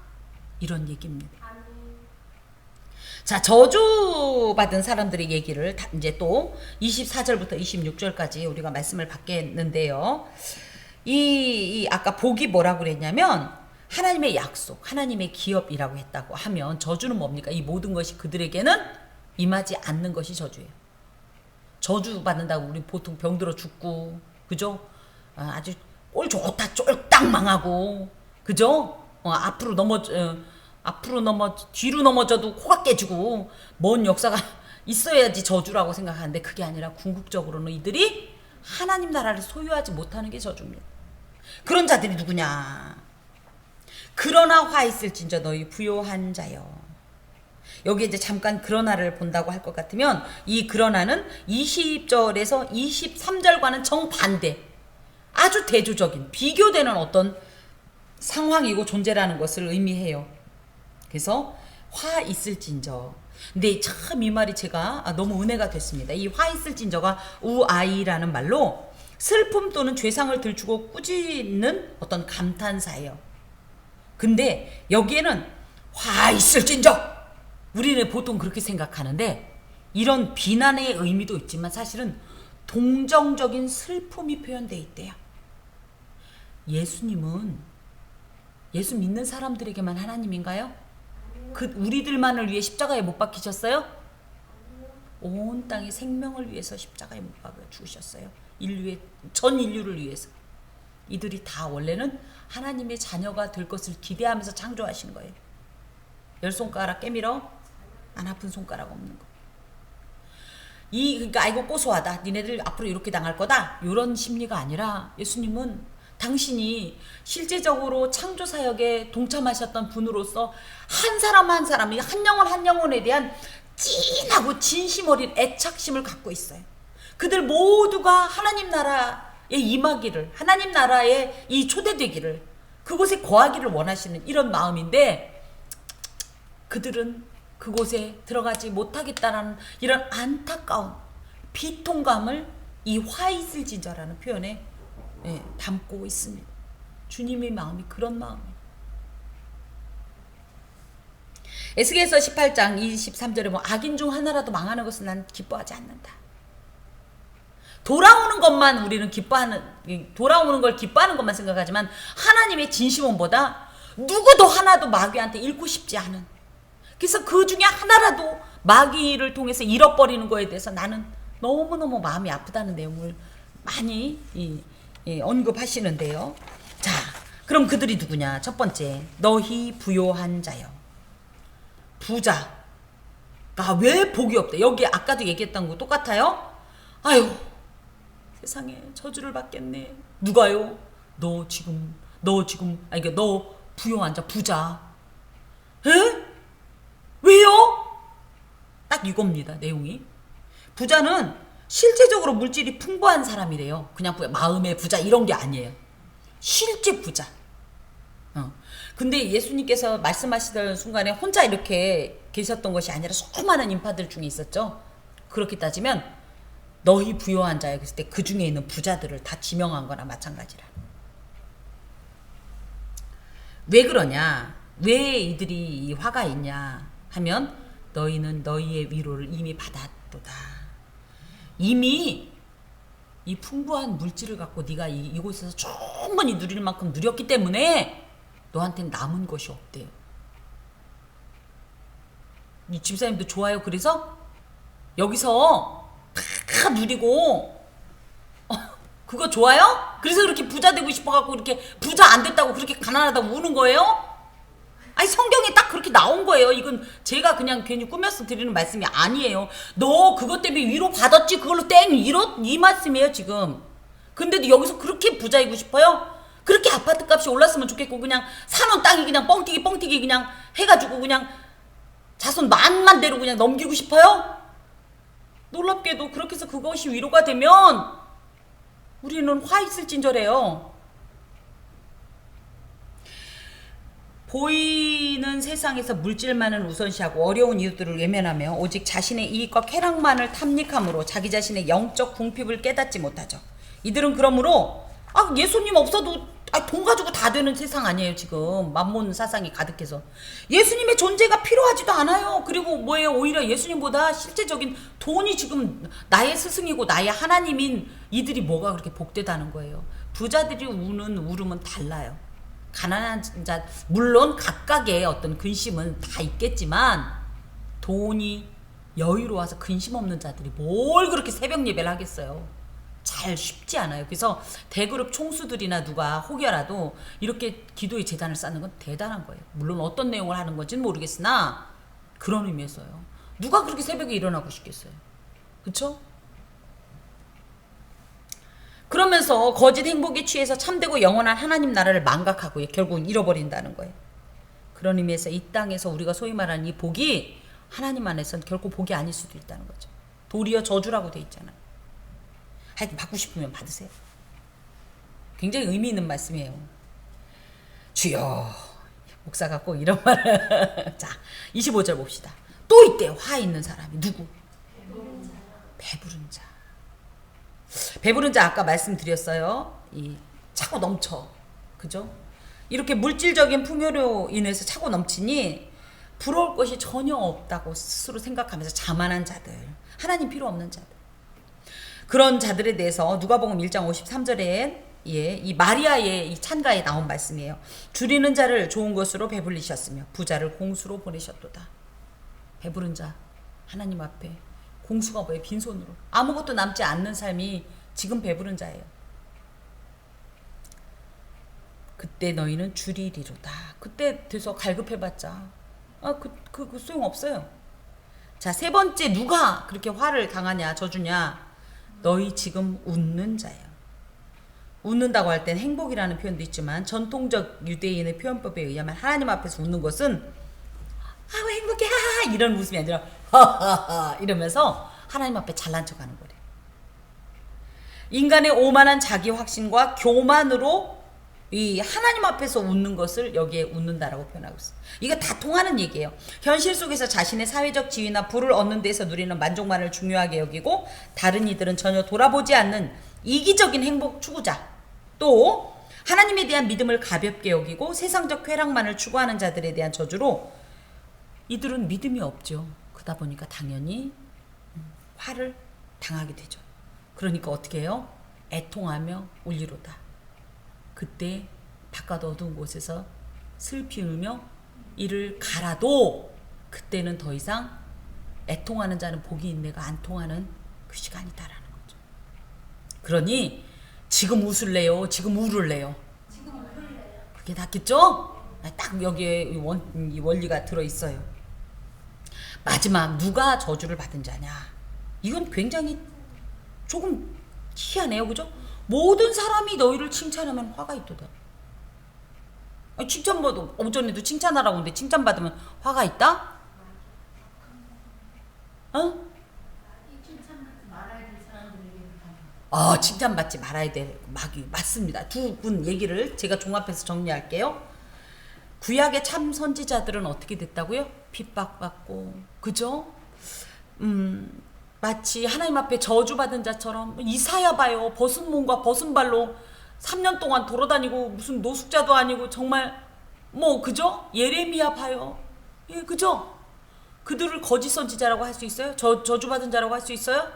이런 얘기입니다. 자, 저주받은 사람들의 얘기를 이제 또 24절부터 26절까지 우리가 말씀을 받겠는데요. 이 아까 복이 뭐라고 그랬냐면 하나님의 약속, 하나님의 기업이라고 했다고 하면 저주는 뭡니까? 이 모든 것이 그들에게는 임하지 않는 것이 저주예요. 저주받는다고 우리 보통 병들어 죽고, 그죠? 아주 꼴 좋다 쫄딱 망하고, 그죠? 뒤로 넘어져도 코가 깨지고 뭔 역사가 있어야지 저주라고 생각하는데 그게 아니라 궁극적으로는 이들이 하나님 나라를 소유하지 못하는 게 저주입니다. 그런 자들이 누구냐? 그러나 화 있을진저 너희 부요한 자여. 여기 이제 잠깐 그러나를 본다고 할 것 같으면 이 그러나는 20절에서 23절과는 정반대, 아주 대조적인 비교되는 어떤 상황이고 존재라는 것을 의미해요. 그래서 화 있을진저. 근데 참 이 말이 제가 너무 은혜가 됐습니다. 이 화 있을진저가 우아이라는 말로 슬픔 또는 죄상을 들추고 꾸짖는 어떤 감탄사예요. 근데 여기에는 화 있을진저, 우리는 보통 그렇게 생각하는데 이런 비난의 의미도 있지만 사실은 동정적인 슬픔이 표현되어 있대요. 예수님은 예수 믿는 사람들에게만 하나님인가요? 우리들만을 위해 십자가에 못 박히셨어요? 온 땅의 생명을 위해서 십자가에 못 박아 죽으셨어요. 전 인류를 위해서. 이들이 다 원래는 하나님의 자녀가 될 것을 기대하면서 창조하신 거예요. 10손가락 깨밀어 안 아픈 손가락 없는 거. 그러니까 아이고 고소하다, 니네들 앞으로 이렇게 당할 거다, 이런 심리가 아니라 예수님은 당신이 실제적으로 창조 사역에 동참하셨던 분으로서 한 사람 한 사람이 한 영혼 한 영혼에 대한 찐하고 진심 어린 애착심을 갖고 있어요. 그들 모두가 하나님 나라에 임하기를, 하나님 나라에 이 초대되기를, 그곳에 거하기를 원하시는 이런 마음인데 그들은 그곳에 들어가지 못하겠다라는 이런 안타까운 비통감을 이 화 있을진저라는 표현에 담고 있습니다. 주님의 마음이 그런 마음이에요. 에스겔서 18장 23절에 뭐 악인 중 하나라도 망하는 것은 난 기뻐하지 않는다. 돌아오는 것만 우리는 돌아오는 걸 기뻐하는 것만 생각하지만 하나님의 진심원보다 누구도 하나도 마귀한테 잃고 싶지 않은, 그래서 그 중에 하나라도 마귀를 통해서 잃어버리는 거에 대해서 나는 너무너무 마음이 아프다는 내용을 많이 언급하시는데요. 자, 그럼 그들이 누구냐? 첫 번째, 너희 부요한 자여. 부자가 왜 복이 없대? 여기 아까도 얘기했던 거 똑같아요. 아유, 세상에 저주를 받겠네. 누가요? 너 부요한 자, 부자. 에? 왜요? 딱 이겁니다, 내용이. 부자는 실제적으로 물질이 풍부한 사람이래요. 그냥 마음의 부자 이런 게 아니에요. 실제 부자. 근데 예수님께서 말씀하시던 순간에 혼자 이렇게 계셨던 것이 아니라 수많은 인파들 중에 있었죠. 그렇게 따지면 너희 부요한 자여 그랬을 때 그 중에 있는 부자들을 다 지명한 거나 마찬가지라. 왜 그러냐? 왜 이들이 화가 있냐 하면 너희는 너희의 위로를 이미 받았도다. 이미 이 풍부한 물질을 갖고 네가 이곳에서 충분히 누릴 만큼 누렸기 때문에 너한테는 남은 것이 없대요. 이 집사님도 좋아요. 그래서 여기서 다 누리고 그거 좋아요? 그래서 그렇게 부자 되고 싶어갖고 이렇게 부자 안 됐다고 그렇게 가난하다고 우는 거예요? 아니 성경에 딱 그렇게 나온 거예요. 이건 제가 그냥 괜히 꾸며서 드리는 말씀이 아니에요. 너 그것 때문에 위로 받았지 그걸로 땡 이 말씀이에요 지금. 근데도 여기서 그렇게 부자이고 싶어요? 그렇게 아파트 값이 올랐으면 좋겠고 그냥 사는 땅이 그냥 뻥튀기 그냥 해가지고 그냥 자손 만만 대로 그냥 넘기고 싶어요? 놀랍게도 그렇게 해서 그것이 위로가 되면 우리는 화 있을진저래요. 보이는 세상에서 물질만을 우선시하고 어려운 이웃들을 외면하며 오직 자신의 이익과 쾌락만을 탐닉함으로 자기 자신의 영적 궁핍을 깨닫지 못하죠. 이들은 그러므로 예수님 없어도 돈 가지고 다 되는 세상 아니에요 지금. 만몬 사상이 가득해서 예수님의 존재가 필요하지도 않아요. 그리고 뭐예요, 오히려 예수님보다 실제적인 돈이 지금 나의 스승이고 나의 하나님인 이들이 뭐가 그렇게 복되다는 거예요. 부자들이 우는 울음은 달라요. 가난한 자, 물론 각각의 어떤 근심은 다 있겠지만 돈이 여유로워서 근심 없는 자들이 뭘 그렇게 새벽 예배를 하겠어요. 잘 쉽지 않아요. 그래서 대그룹 총수들이나 누가 혹여라도 이렇게 기도의 재단을 쌓는 건 대단한 거예요. 물론 어떤 내용을 하는 건지는 모르겠으나 그런 의미에서요. 누가 그렇게 새벽에 일어나고 싶겠어요. 그쵸? 그러면서 거짓 행복에 취해서 참되고 영원한 하나님 나라를 망각하고 결국은 잃어버린다는 거예요. 그런 의미에서 이 땅에서 우리가 소위 말하는 이 복이 하나님 안에서는 결코 복이 아닐 수도 있다는 거죠. 도리어 저주라고 돼 있잖아요. 하여튼 받고 싶으면 받으세요. 굉장히 의미 있는 말씀이에요. 주여, 목사가 꼭 이런 말을 자, 25절 봅시다. 또 있대요. 화 있는 사람이 누구? 배부른 자. 배부른 자 아까 말씀드렸어요. 이 차고 넘쳐. 그죠? 이렇게 물질적인 풍요로 인해서 차고 넘치니 부러울 것이 전혀 없다고 스스로 생각하면서 자만한 자들, 하나님 필요 없는 자들, 그런 자들에 대해서 누가복음 1장 53절에 이 마리아의 이 찬가에 나온 말씀이에요. 줄이는 자를 좋은 것으로 배불리셨으며 부자를 공수로 보내셨도다. 배부른 자 하나님 앞에 공수가 뭐예요? 빈손으로 아무것도 남지 않는 삶이 지금 배부른 자예요. 그때 너희는 줄이리로다. 그때 돼서 갈급해봤자 그 소용없어요. 자, 세 번째, 누가 그렇게 화를 당하냐 저주냐? 너희 지금 웃는 자예요. 웃는다고 할 땐 행복이라는 표현도 있지만 전통적 유대인의 표현법에 의하면 하나님 앞에서 웃는 것은 아우 행복해 하하 이런 웃음이 아니라 하하하 이러면서 하나님 앞에 잘난 척하는 거래. 인간의 오만한 자기 확신과 교만으로 이 하나님 앞에서 웃는 것을 여기에 웃는다라고 표현하고 있어요. 이거 다 통하는 얘기예요. 현실 속에서 자신의 사회적 지위나 부를 얻는 데서 누리는 만족만을 중요하게 여기고 다른 이들은 전혀 돌아보지 않는 이기적인 행복 추구자, 또 하나님에 대한 믿음을 가볍게 여기고 세상적 쾌락만을 추구하는 자들에 대한 저주로 이들은 믿음이 없죠. 그러다 보니까 당연히 화를 당하게 되죠. 그러니까 어떻게 해요? 애통하며 울리로다. 그때 바깥 어두운 곳에서 슬피 울며 이를 갈아도 그때는 더 이상 애통하는 자는 복이 있네가 안 통하는 그 시간이다라는 거죠. 그러니 지금 웃을래요? 지금 울을래요? 그게 낫겠죠? 딱 여기에 이 원리가 들어있어요. 마지막 누가 저주를 받은 자냐? 이건 굉장히 조금 희한해요. 그죠? 모든 사람이 너희를 칭찬하면 화가 있도다. 칭찬받아 오전에도 칭찬하라고 하는데 칭찬받으면 화가 있다? 칭찬받지 말아야 될 마귀 맞습니다. 두 분 얘기를 제가 종합해서 정리할게요. 구약의 참 선지자들은 어떻게 됐다고요? 핍박받고, 그죠? 마치 하나님 앞에 저주받은 자처럼 이사야 봐요. 벗은 몸과 벗은 발로 3년 동안 돌아다니고 무슨 노숙자도 아니고 정말 그죠? 예레미야 봐요. 예, 그죠? 그들을 거짓 선지자라고 할 수 있어요? 저주받은 자라고 할 수 있어요?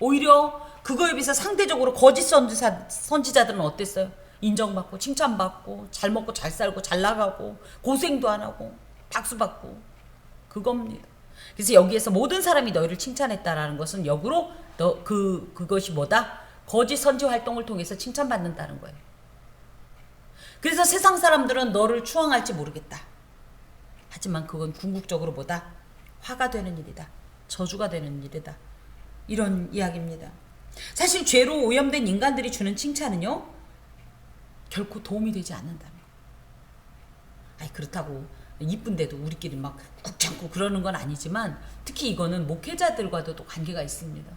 오히려 그거에 비해서 상대적으로 거짓 선지자들은 어땠어요? 인정받고 칭찬받고 잘 먹고 잘 살고 잘 나가고 고생도 안 하고 박수받고 그겁니다. 그래서 여기에서 모든 사람이 너희를 칭찬했다라는 것은 역으로 그것이 뭐다? 거짓 선지 활동을 통해서 칭찬받는다는 거예요. 그래서 세상 사람들은 너를 추앙할지 모르겠다. 하지만 그건 궁극적으로 뭐다? 화가 되는 일이다. 저주가 되는 일이다. 이런 이야기입니다. 사실 죄로 오염된 인간들이 주는 칭찬은요, 결코 도움이 되지 않는다는 거예요. 그렇다고 이쁜데도 우리끼리 막 꾹 참고 그러는 건 아니지만 특히 이거는 목회자들과도 또 관계가 있습니다.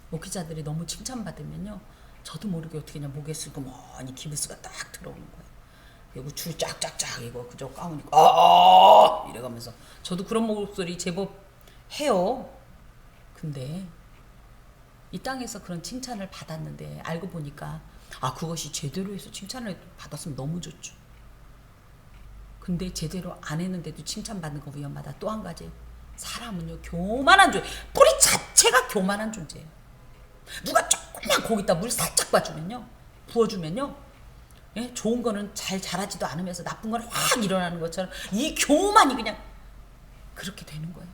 목회자들이 너무 칭찬받으면요, 저도 모르게 어떻게 그냥 목에 슬그머니 기부스가 딱 들어오는 거예요. 그리고 줄 쫙쫙쫙 이거 그저 까우니까 이래가면서 저도 그런 목소리 제법 해요. 근데 이 땅에서 그런 칭찬을 받았는데 알고 보니까 그것이 제대로 해서 칭찬을 받았으면 너무 좋죠. 근데 제대로 안 했는데도 칭찬받는 거 위험하다. 또 한 가지, 사람은요 교만한 존재, 뿌리 자체가 교만한 존재예요. 누가 조금만 거기다 물 살짝 부어주면요, 예? 좋은 거는 잘 자라지도 않으면서 나쁜 건 확 일어나는 것처럼 이 교만이 그냥 그렇게 되는 거예요.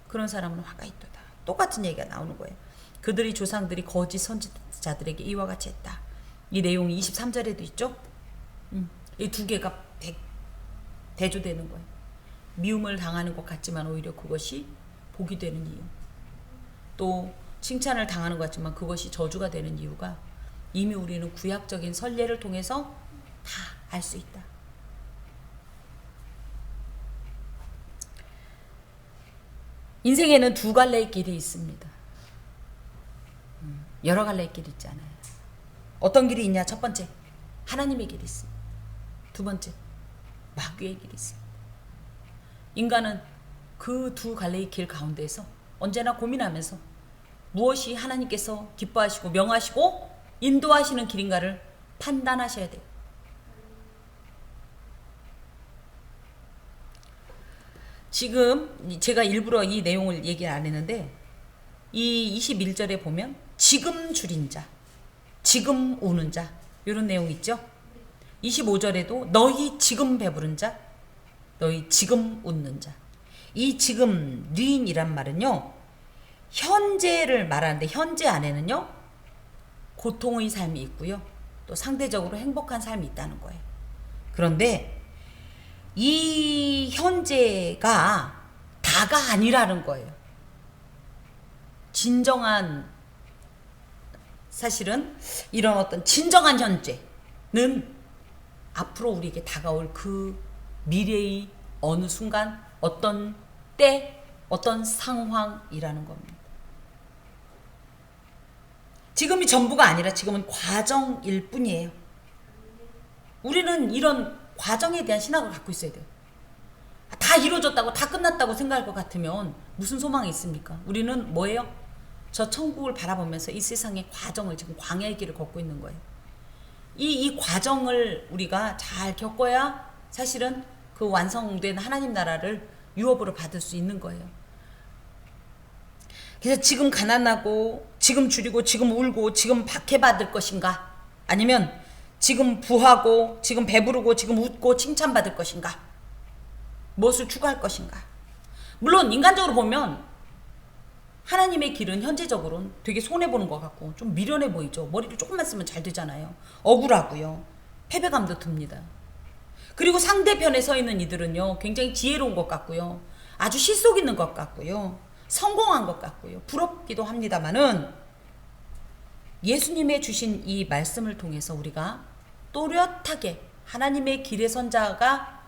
그런 사람은 화가 있도다. 똑같은 얘기가 나오는 거예요. 그들의 조상들이 거짓 선지자들에게 이와 같이 했다. 이 내용이 23절에도 있죠. 이 두 개가 대조되는 거예요. 미움을 당하는 것 같지만 오히려 그것이 복이 되는 이유, 또 칭찬을 당하는 것 같지만 그것이 저주가 되는 이유가 이미 우리는 구약적인 선례를 통해서 다 알 수 있다. 인생에는 두 갈래의 길이 있습니다. 여러 갈래의 길이 있잖아요. 어떤 길이 있냐? 첫 번째, 하나님의 길이 있습니다. 두 번째, 마귀의 길이 있습니다. 인간은 그 두 갈래의 길 가운데에서 언제나 고민하면서 무엇이 하나님께서 기뻐하시고 명하시고 인도하시는 길인가를 판단하셔야 돼요. 지금 제가 일부러 이 내용을 얘기를 안 했는데, 이 21절에 보면 지금 줄인 자, 지금 우는 자, 이런 내용 있죠. 25절에도 너희 지금 배부른 자, 너희 지금 웃는 자. 이 지금 뉘인이란 말은요, 현재를 말하는데 현재 안에는요 고통의 삶이 있고요, 또 상대적으로 행복한 삶이 있다는 거예요. 그런데 이 현재가 다가 아니라는 거예요. 진정한, 사실은 이런 어떤 진정한 현재는 앞으로 우리에게 다가올 그 미래의 어느 순간, 어떤 때, 어떤 상황이라는 겁니다. 지금이 전부가 아니라 지금은 과정일 뿐이에요. 우리는 이런 과정에 대한 신학을 갖고 있어야 돼요. 다 이루어졌다고, 다 끝났다고 생각할 것 같으면 무슨 소망이 있습니까? 우리는 뭐예요? 저 천국을 바라보면서 이 세상의 과정을, 지금 광야의 길을 걷고 있는 거예요. 이 과정을 우리가 잘 겪어야 사실은 그 완성된 하나님 나라를 유업으로 받을 수 있는 거예요. 그래서 지금 가난하고, 지금 줄이고, 지금 울고, 지금 박해받을 것인가? 아니면 지금 부하고, 지금 배부르고, 지금 웃고 칭찬받을 것인가? 무엇을 추구할 것인가? 물론 인간적으로 보면 하나님의 길은 현재적으로는 되게 손해보는 것 같고 좀 미련해 보이죠. 머리를 조금만 쓰면 잘 되잖아요. 억울하고요. 패배감도 듭니다. 그리고 상대편에 서 있는 이들은요, 굉장히 지혜로운 것 같고요, 아주 실속 있는 것 같고요, 성공한 것 같고요, 부럽기도 합니다만은, 예수님의 주신 이 말씀을 통해서 우리가 또렷하게 하나님의 길의 선자가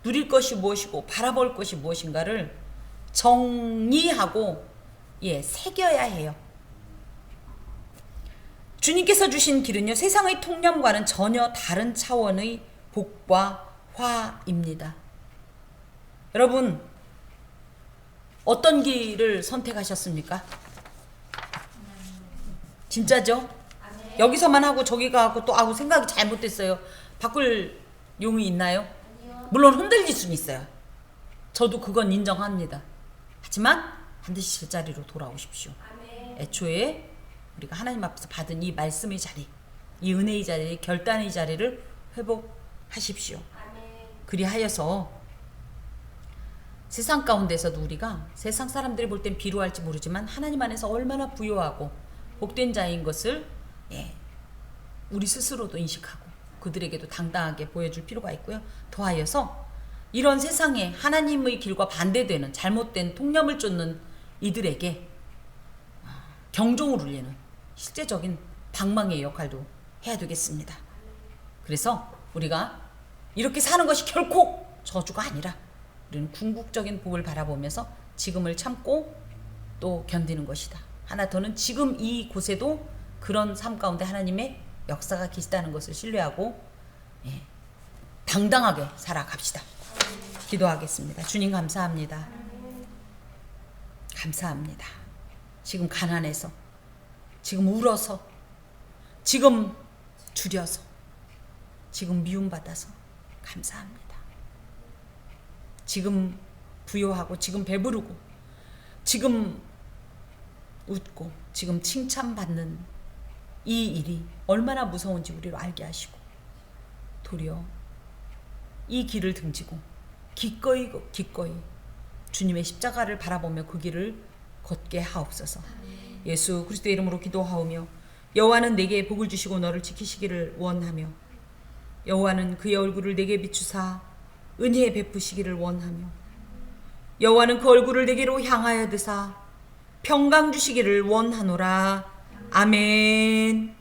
누릴 것이 무엇이고 바라볼 것이 무엇인가를 정리하고 새겨야 해요. 주님께서 주신 길은요, 세상의 통념과는 전혀 다른 차원의 복과 화입니다. 여러분, 어떤 길을 선택하셨습니까? 진짜죠? 여기서만 하고 저기 가고 또 생각이 잘못됐어요. 바꿀 용이 있나요? 물론 흔들릴 수는 있어요. 저도 그건 인정합니다. 하지만 반드시 제자리로 돌아오십시오. 애초에 우리가 하나님 앞에서 받은 이 말씀의 자리, 이 은혜의 자리, 결단의 자리를 회복하십시오. 그리하여서 세상 가운데서도 우리가 세상 사람들이 볼 땐 비루할지 모르지만 하나님 안에서 얼마나 부요하고 복된 자인 것을 우리 스스로도 인식하고 그들에게도 당당하게 보여줄 필요가 있고요. 더하여서 이런 세상에 하나님의 길과 반대되는 잘못된 통념을 쫓는 이들에게 경종을 울리는 실제적인 방망이의 역할도 해야 되겠습니다. 그래서 우리가 이렇게 사는 것이 결코 저주가 아니라 우리는 궁극적인 복을 바라보면서 지금을 참고 또 견디는 것이다. 하나 더는 지금 이곳에도 그런 삶 가운데 하나님의 역사가 계시다는 것을 신뢰하고 당당하게 살아갑시다. 기도하겠습니다. 주님 감사합니다. 감사합니다. 지금 가난해서, 지금 울어서, 지금 줄여서, 지금 미움받아서 감사합니다. 지금 부요하고, 지금 배부르고, 지금 웃고, 지금 칭찬받는 이 일이 얼마나 무서운지 우리로 알게 하시고, 도리어 이 길을 등지고 기꺼이 주님의 십자가를 바라보며 그 길을 걷게 하옵소서. 예수 그리스도의 이름으로 기도하오며, 여호와는 내게 복을 주시고 너를 지키시기를 원하며, 여호와는 그의 얼굴을 내게 비추사 은혜 베푸시기를 원하며, 여호와는 그 얼굴을 내게로 향하여 드사 평강 주시기를 원하노라. 아멘.